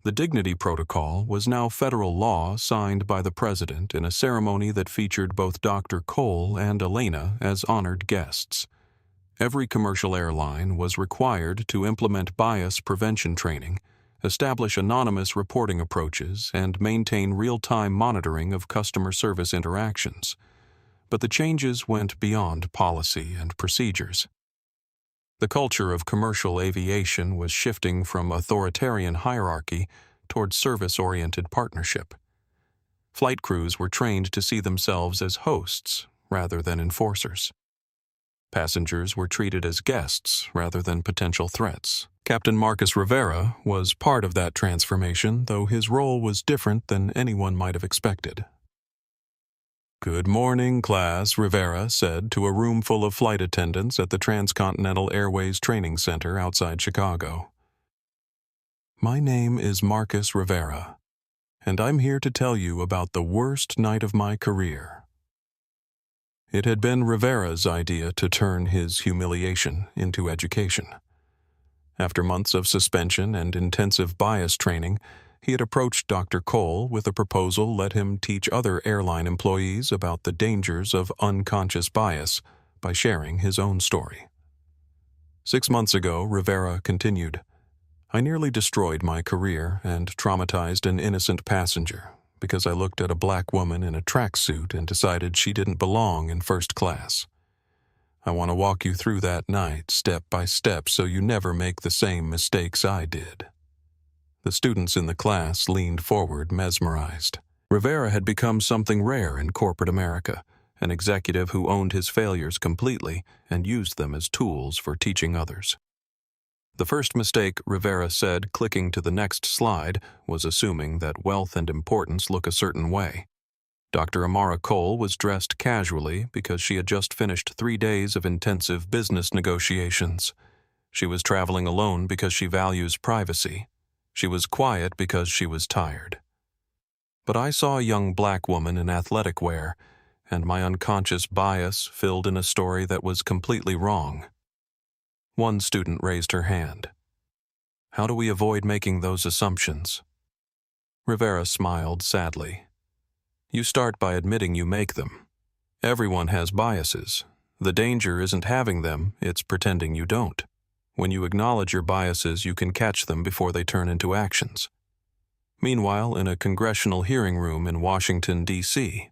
The Dignity Protocol was now federal law signed by the President in a ceremony that featured both Dr. Cole and Elena as honored guests. Every commercial airline was required to implement bias prevention training, establish anonymous reporting approaches, and maintain real-time monitoring of customer service interactions. But the changes went beyond policy and procedures. The culture of commercial aviation was shifting from authoritarian hierarchy toward service-oriented partnership. Flight crews were trained to see themselves as hosts rather than enforcers. Passengers were treated as guests rather than potential threats. Captain Marcus Rivera was part of that transformation, though his role was different than anyone might have expected. "Good morning, class," Rivera said to a room full of flight attendants at the Transcontinental Airways Training Center outside Chicago. "My name is Marcus Rivera, and I'm here to tell you about the worst night of my career." It had been Rivera's idea to turn his humiliation into education. After months of suspension and intensive bias training, he had approached Dr. Cole with a proposal let him teach other airline employees about the dangers of unconscious bias by sharing his own story. 6 months ago, Rivera continued, "I nearly destroyed my career and traumatized an innocent passenger because I looked at a black woman in a tracksuit and decided she didn't belong in first class. I want to walk you through that night, step by step, so you never make the same mistakes I did." The students in the class leaned forward, mesmerized. Rivera had become something rare in corporate America, an executive who owned his failures completely and used them as tools for teaching others. The first mistake, Rivera said, clicking to the next slide, was assuming that wealth and importance look a certain way. Dr. Amara Cole was dressed casually because she had just finished 3 days of intensive business negotiations. She was traveling alone because she values privacy. She was quiet because she was tired. But I saw a young black woman in athletic wear, and my unconscious bias filled in a story that was completely wrong. One student raised her hand. "How do we avoid making those assumptions?" Rivera smiled sadly. "You start by admitting you make them. Everyone has biases. The danger isn't having them, it's pretending you don't. When you acknowledge your biases, you can catch them before they turn into actions." Meanwhile, in a congressional hearing room in Washington, D.C.,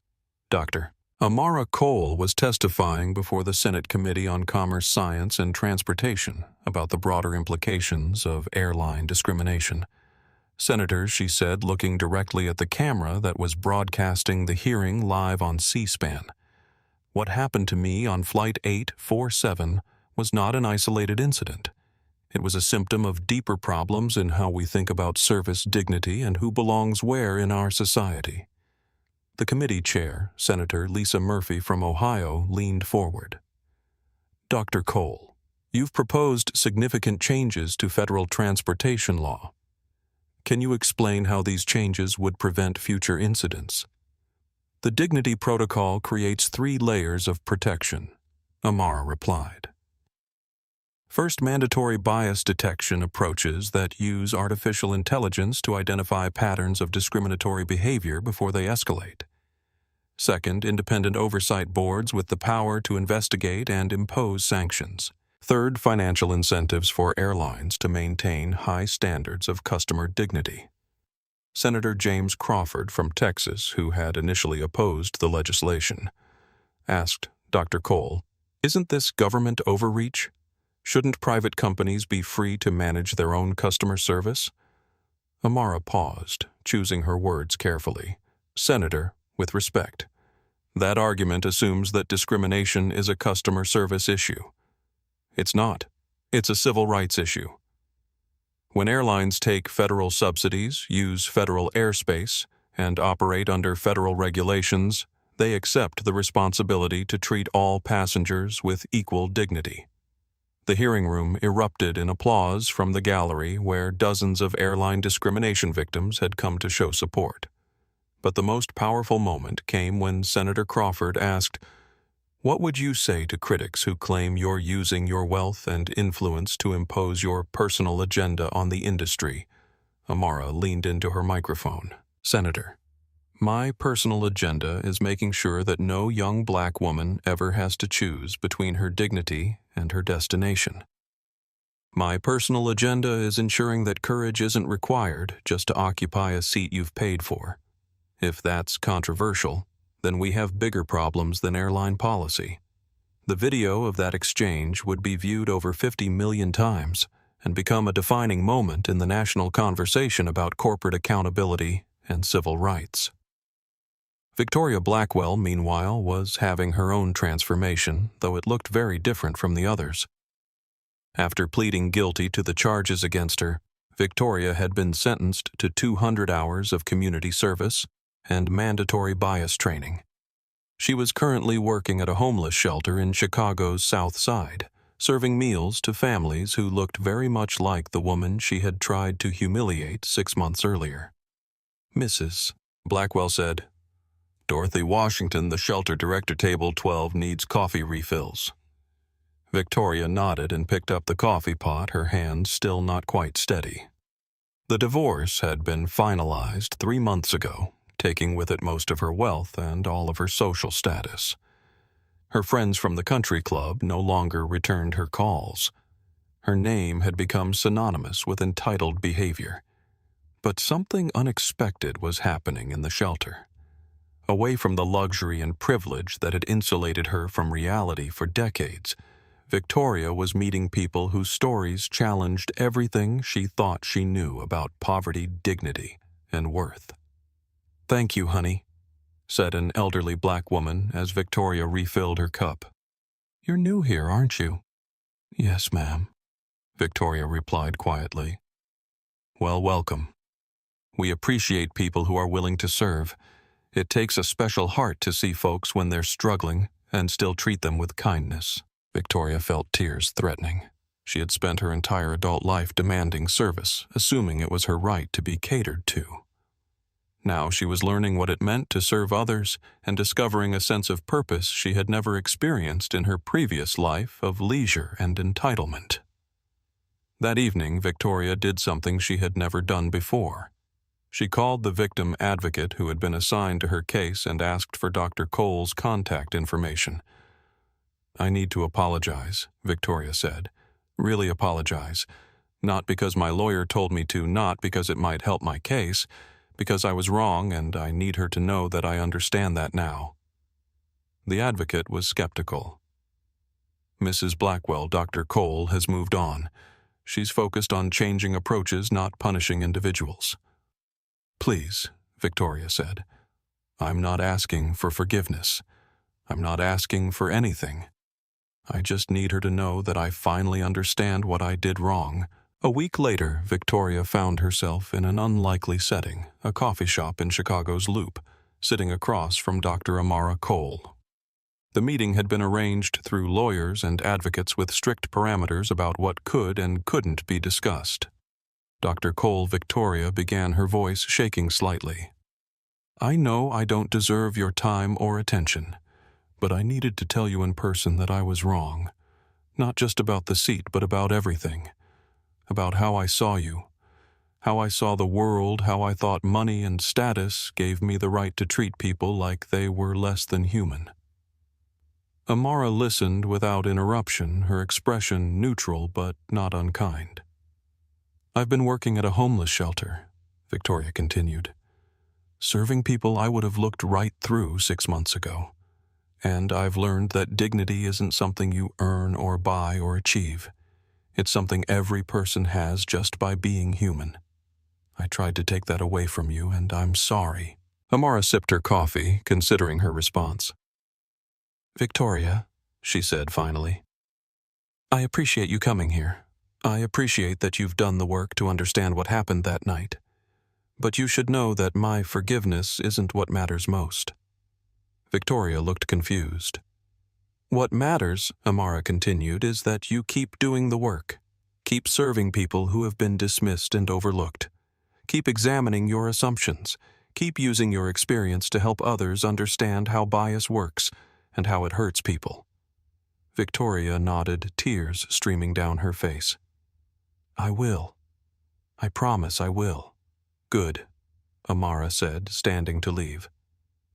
Dr. Amara Cole was testifying before the Senate Committee on Commerce, Science, and Transportation about the broader implications of airline discrimination. "Senators," she said, looking directly at the camera that was broadcasting the hearing live on C-SPAN, "what happened to me on Flight 847 was not an isolated incident. It was a symptom of deeper problems in how we think about service dignity and who belongs where in our society." The committee chair, Senator Lisa Murphy from Ohio, leaned forward. "Dr. Cole, you've proposed significant changes to federal transportation law. Can you explain how these changes would prevent future incidents?" "The Dignity Protocol creates 3 layers of protection," Amara replied. First, mandatory bias detection approaches that use artificial intelligence to identify patterns of discriminatory behavior before they escalate. Second, independent oversight boards with the power to investigate and impose sanctions. Third, financial incentives for airlines to maintain high standards of customer dignity. Senator James Crawford from Texas, who had initially opposed the legislation, asked Dr. Cole, "Isn't this government overreach? Shouldn't private companies be free to manage their own customer service?" Amara paused, choosing her words carefully. "Senator, with respect, that argument assumes that discrimination is a customer service issue. It's not. It's a civil rights issue. When airlines take federal subsidies, use federal airspace, and operate under federal regulations, they accept the responsibility to treat all passengers with equal dignity." The hearing room erupted in applause from the gallery where dozens of airline discrimination victims had come to show support. But the most powerful moment came when Senator Crawford asked, "What would you say to critics who claim you're using your wealth and influence to impose your personal agenda on the industry?" Amara leaned into her microphone. "Senator, my personal agenda is making sure that no young black woman ever has to choose between her dignity and her destination. My personal agenda is ensuring that courage isn't required just to occupy a seat you've paid for. If that's controversial, then we have bigger problems than airline policy. The video of that exchange would be viewed over 50 million times and become a defining moment in the national conversation about corporate accountability and civil rights. Victoria Blackwell, meanwhile, was having her own transformation, though it looked very different from the others. After pleading guilty to the charges against her, Victoria had been sentenced to 200 hours of community service and mandatory bias training. She was currently working at a homeless shelter in Chicago's South Side, serving meals to families who looked very much like the woman she had tried to humiliate 6 months earlier. "Mrs. Blackwell said, "Dorothy Washington, the shelter director, table 12, needs coffee refills." Victoria nodded and picked up the coffee pot, her hand still not quite steady. The divorce had been finalized 3 months ago, taking with it most of her wealth and all of her social status. Her friends from the country club no longer returned her calls. Her name had become synonymous with entitled behavior. But something unexpected was happening in the shelter. Away from the luxury and privilege that had insulated her from reality for decades, Victoria was meeting people whose stories challenged everything she thought she knew about poverty, dignity, and worth. "Thank you, honey," said an elderly black woman as Victoria refilled her cup. "You're new here, aren't you?" "Yes, ma'am," Victoria replied quietly. "Well, welcome. We appreciate people who are willing to serve. It takes a special heart to see folks when they're struggling and still treat them with kindness." Victoria felt tears threatening. She had spent her entire adult life demanding service, assuming it was her right to be catered to. Now she was learning what it meant to serve others and discovering a sense of purpose she had never experienced in her previous life of leisure and entitlement. That evening, Victoria did something she had never done before. She called the victim advocate who had been assigned to her case and asked for Dr. Cole's contact information. "I need to apologize," Victoria said. "Really apologize. Not because my lawyer told me to, not because it might help my case, because I was wrong and I need her to know that I understand that now." The advocate was skeptical. "Mrs. Blackwell, Dr. Cole has moved on. She's focused on changing approaches, not punishing individuals." "Please," Victoria said. "I'm not asking for forgiveness. I'm not asking for anything. I just need her to know that I finally understand what I did wrong." A week later, Victoria found herself in an unlikely setting, a coffee shop in Chicago's Loop, sitting across from Dr. Amara Cole. The meeting had been arranged through lawyers and advocates with strict parameters about what could and couldn't be discussed. Dr. Cole Victoria began, her voice shaking slightly. "I know I don't deserve your time or attention, but I needed to tell you in person that I was wrong. Not just about the seat, but about everything. About how I saw you, how I saw the world, how I thought money and status gave me the right to treat people like they were less than human." Amara listened without interruption, her expression neutral but not unkind. "I've been working at a homeless shelter," Victoria continued. "Serving people I would have looked right through 6 months ago. And I've learned that dignity isn't something you earn or buy or achieve. It's something every person has just by being human. I tried to take that away from you, and I'm sorry." Amara sipped her coffee, considering her response. "Victoria," she said finally, "I appreciate you coming here. I appreciate that you've done the work to understand what happened that night. But you should know that my forgiveness isn't what matters most." Victoria looked confused. "What matters," Amara continued, "is that you keep doing the work. Keep serving people who have been dismissed and overlooked. Keep examining your assumptions. Keep using your experience to help others understand how bias works and how it hurts people." Victoria nodded, tears streaming down her face. "I will. I promise I will." "Good," Amara said, standing to leave.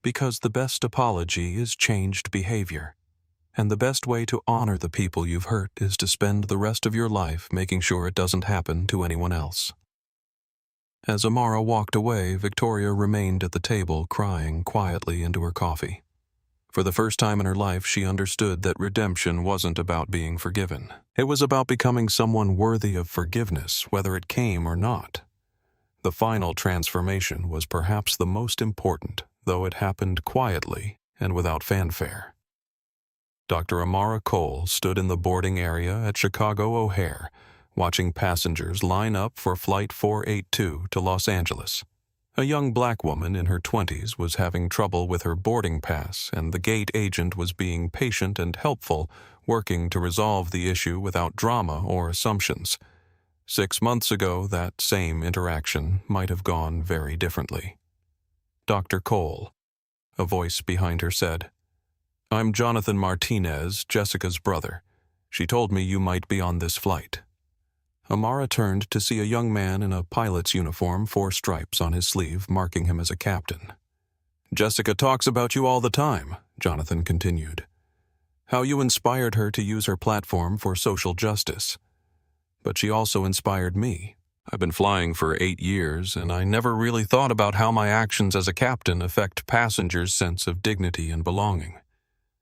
"Because the best apology is changed behavior." And the best way to honor the people you've hurt is to spend the rest of your life making sure it doesn't happen to anyone else. As Amara walked away, Victoria remained at the table crying quietly into her coffee. For the first time in her life, she understood that redemption wasn't about being forgiven. It was about becoming someone worthy of forgiveness, whether it came or not. The final transformation was perhaps the most important, though it happened quietly and without fanfare. Dr. Amara Cole stood in the boarding area at Chicago O'Hare, watching passengers line up for Flight 482 to Los Angeles. A young black woman in her 20s was having trouble with her boarding pass, and the gate agent was being patient and helpful, working to resolve the issue without drama or assumptions. 6 months ago, that same interaction might have gone very differently. "Dr. Cole," a voice behind her said. "I'm Jonathan Martinez, Jessica's brother. She told me you might be on this flight." Amara turned to see a young man in a pilot's uniform, 4 stripes on his sleeve, marking him as a captain. "Jessica talks about you all the time," Jonathan continued. "How you inspired her to use her platform for social justice. But she also inspired me. I've been flying for 8 years, and I never really thought about how my actions as a captain affect passengers' sense of dignity and belonging.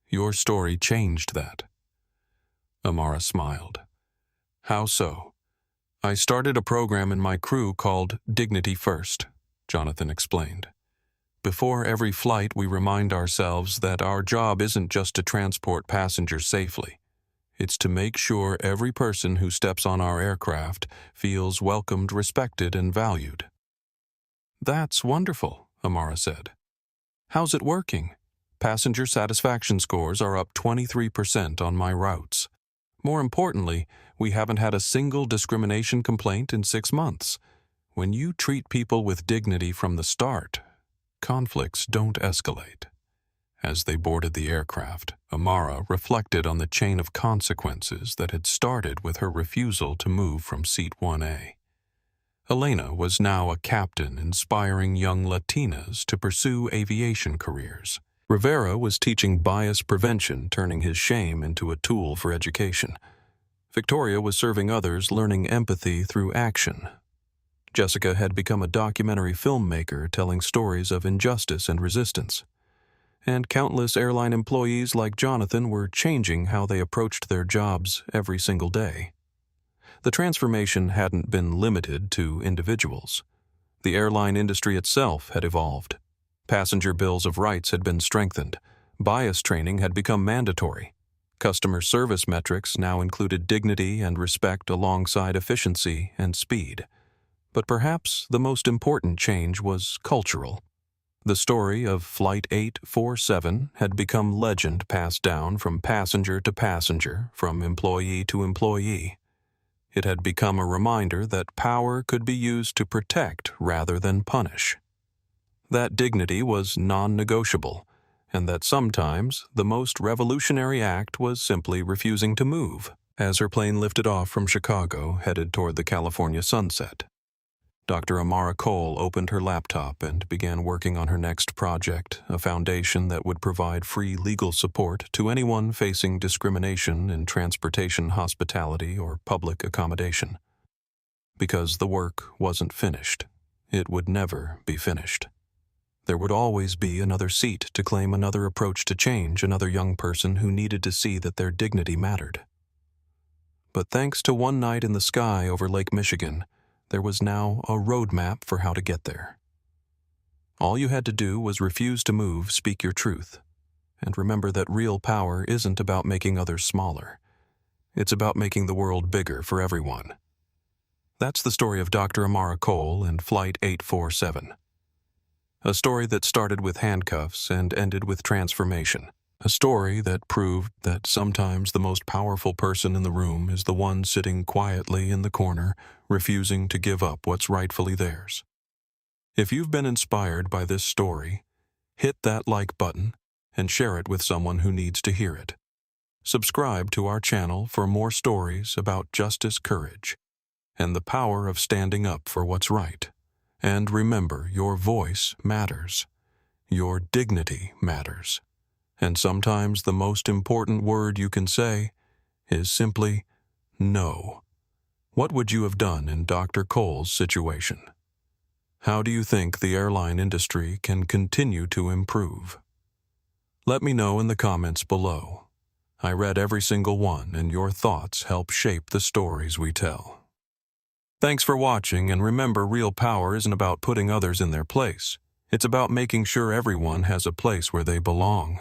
Your story changed that." Amara smiled. "How so?" "I started a program in my crew called Dignity First," Jonathan explained. "Before every flight, we remind ourselves that our job isn't just to transport passengers safely. It's to make sure every person who steps on our aircraft feels welcomed, respected, and valued." "That's wonderful," Amara said. "How's it working? Passenger satisfaction scores are up 23% on my routes. More importantly, we haven't had a single discrimination complaint in 6 months. When you treat people with dignity from the start, conflicts don't escalate." As they boarded the aircraft, Amara reflected on the chain of consequences that had started with her refusal to move from seat 1A. Elena was now a captain inspiring young Latinas to pursue aviation careers. Rivera was teaching bias prevention, turning his shame into a tool for education. Victoria was serving others, learning empathy through action. Jessica had become a documentary filmmaker, telling stories of injustice and resistance. And countless airline employees like Jonathan were changing how they approached their jobs every single day. The transformation hadn't been limited to individuals. The airline industry itself had evolved. Passenger bills of rights had been strengthened. Bias training had become mandatory. Customer service metrics now included dignity and respect alongside efficiency and speed. But perhaps the most important change was cultural. The story of Flight 847 had become legend, passed down from passenger to passenger, from employee to employee. It had become a reminder that power could be used to protect rather than punish. That dignity was non-negotiable, and that sometimes the most revolutionary act was simply refusing to move. As her plane lifted off from Chicago, headed toward the California sunset, Dr. Amara Cole opened her laptop and began working on her next project, a foundation that would provide free legal support to anyone facing discrimination in transportation, hospitality, or public accommodation. Because the work wasn't finished, it would never be finished. There would always be another seat to claim, another approach to change, another young person who needed to see that their dignity mattered. But thanks to one night in the sky over Lake Michigan, there was now a roadmap for how to get there. All you had to do was refuse to move, speak your truth, and remember that real power isn't about making others smaller. It's about making the world bigger for everyone. That's the story of Dr. Amara Cole and Flight 847. A story that started with handcuffs and ended with transformation. A story that proved that sometimes the most powerful person in the room is the one sitting quietly in the corner, refusing to give up what's rightfully theirs. If you've been inspired by this story, hit that like button and share it with someone who needs to hear it. Subscribe to our channel for more stories about justice, courage, and the power of standing up for what's right. And remember, your voice matters. Your dignity matters. And sometimes the most important word you can say is simply no. What would you have done in Dr. Cole's situation? How do you think the airline industry can continue to improve? Let me know in the comments below. I read every single one, and your thoughts help shape the stories we tell. Thanks for watching, and remember, real power isn't about putting others in their place. It's about making sure everyone has a place where they belong.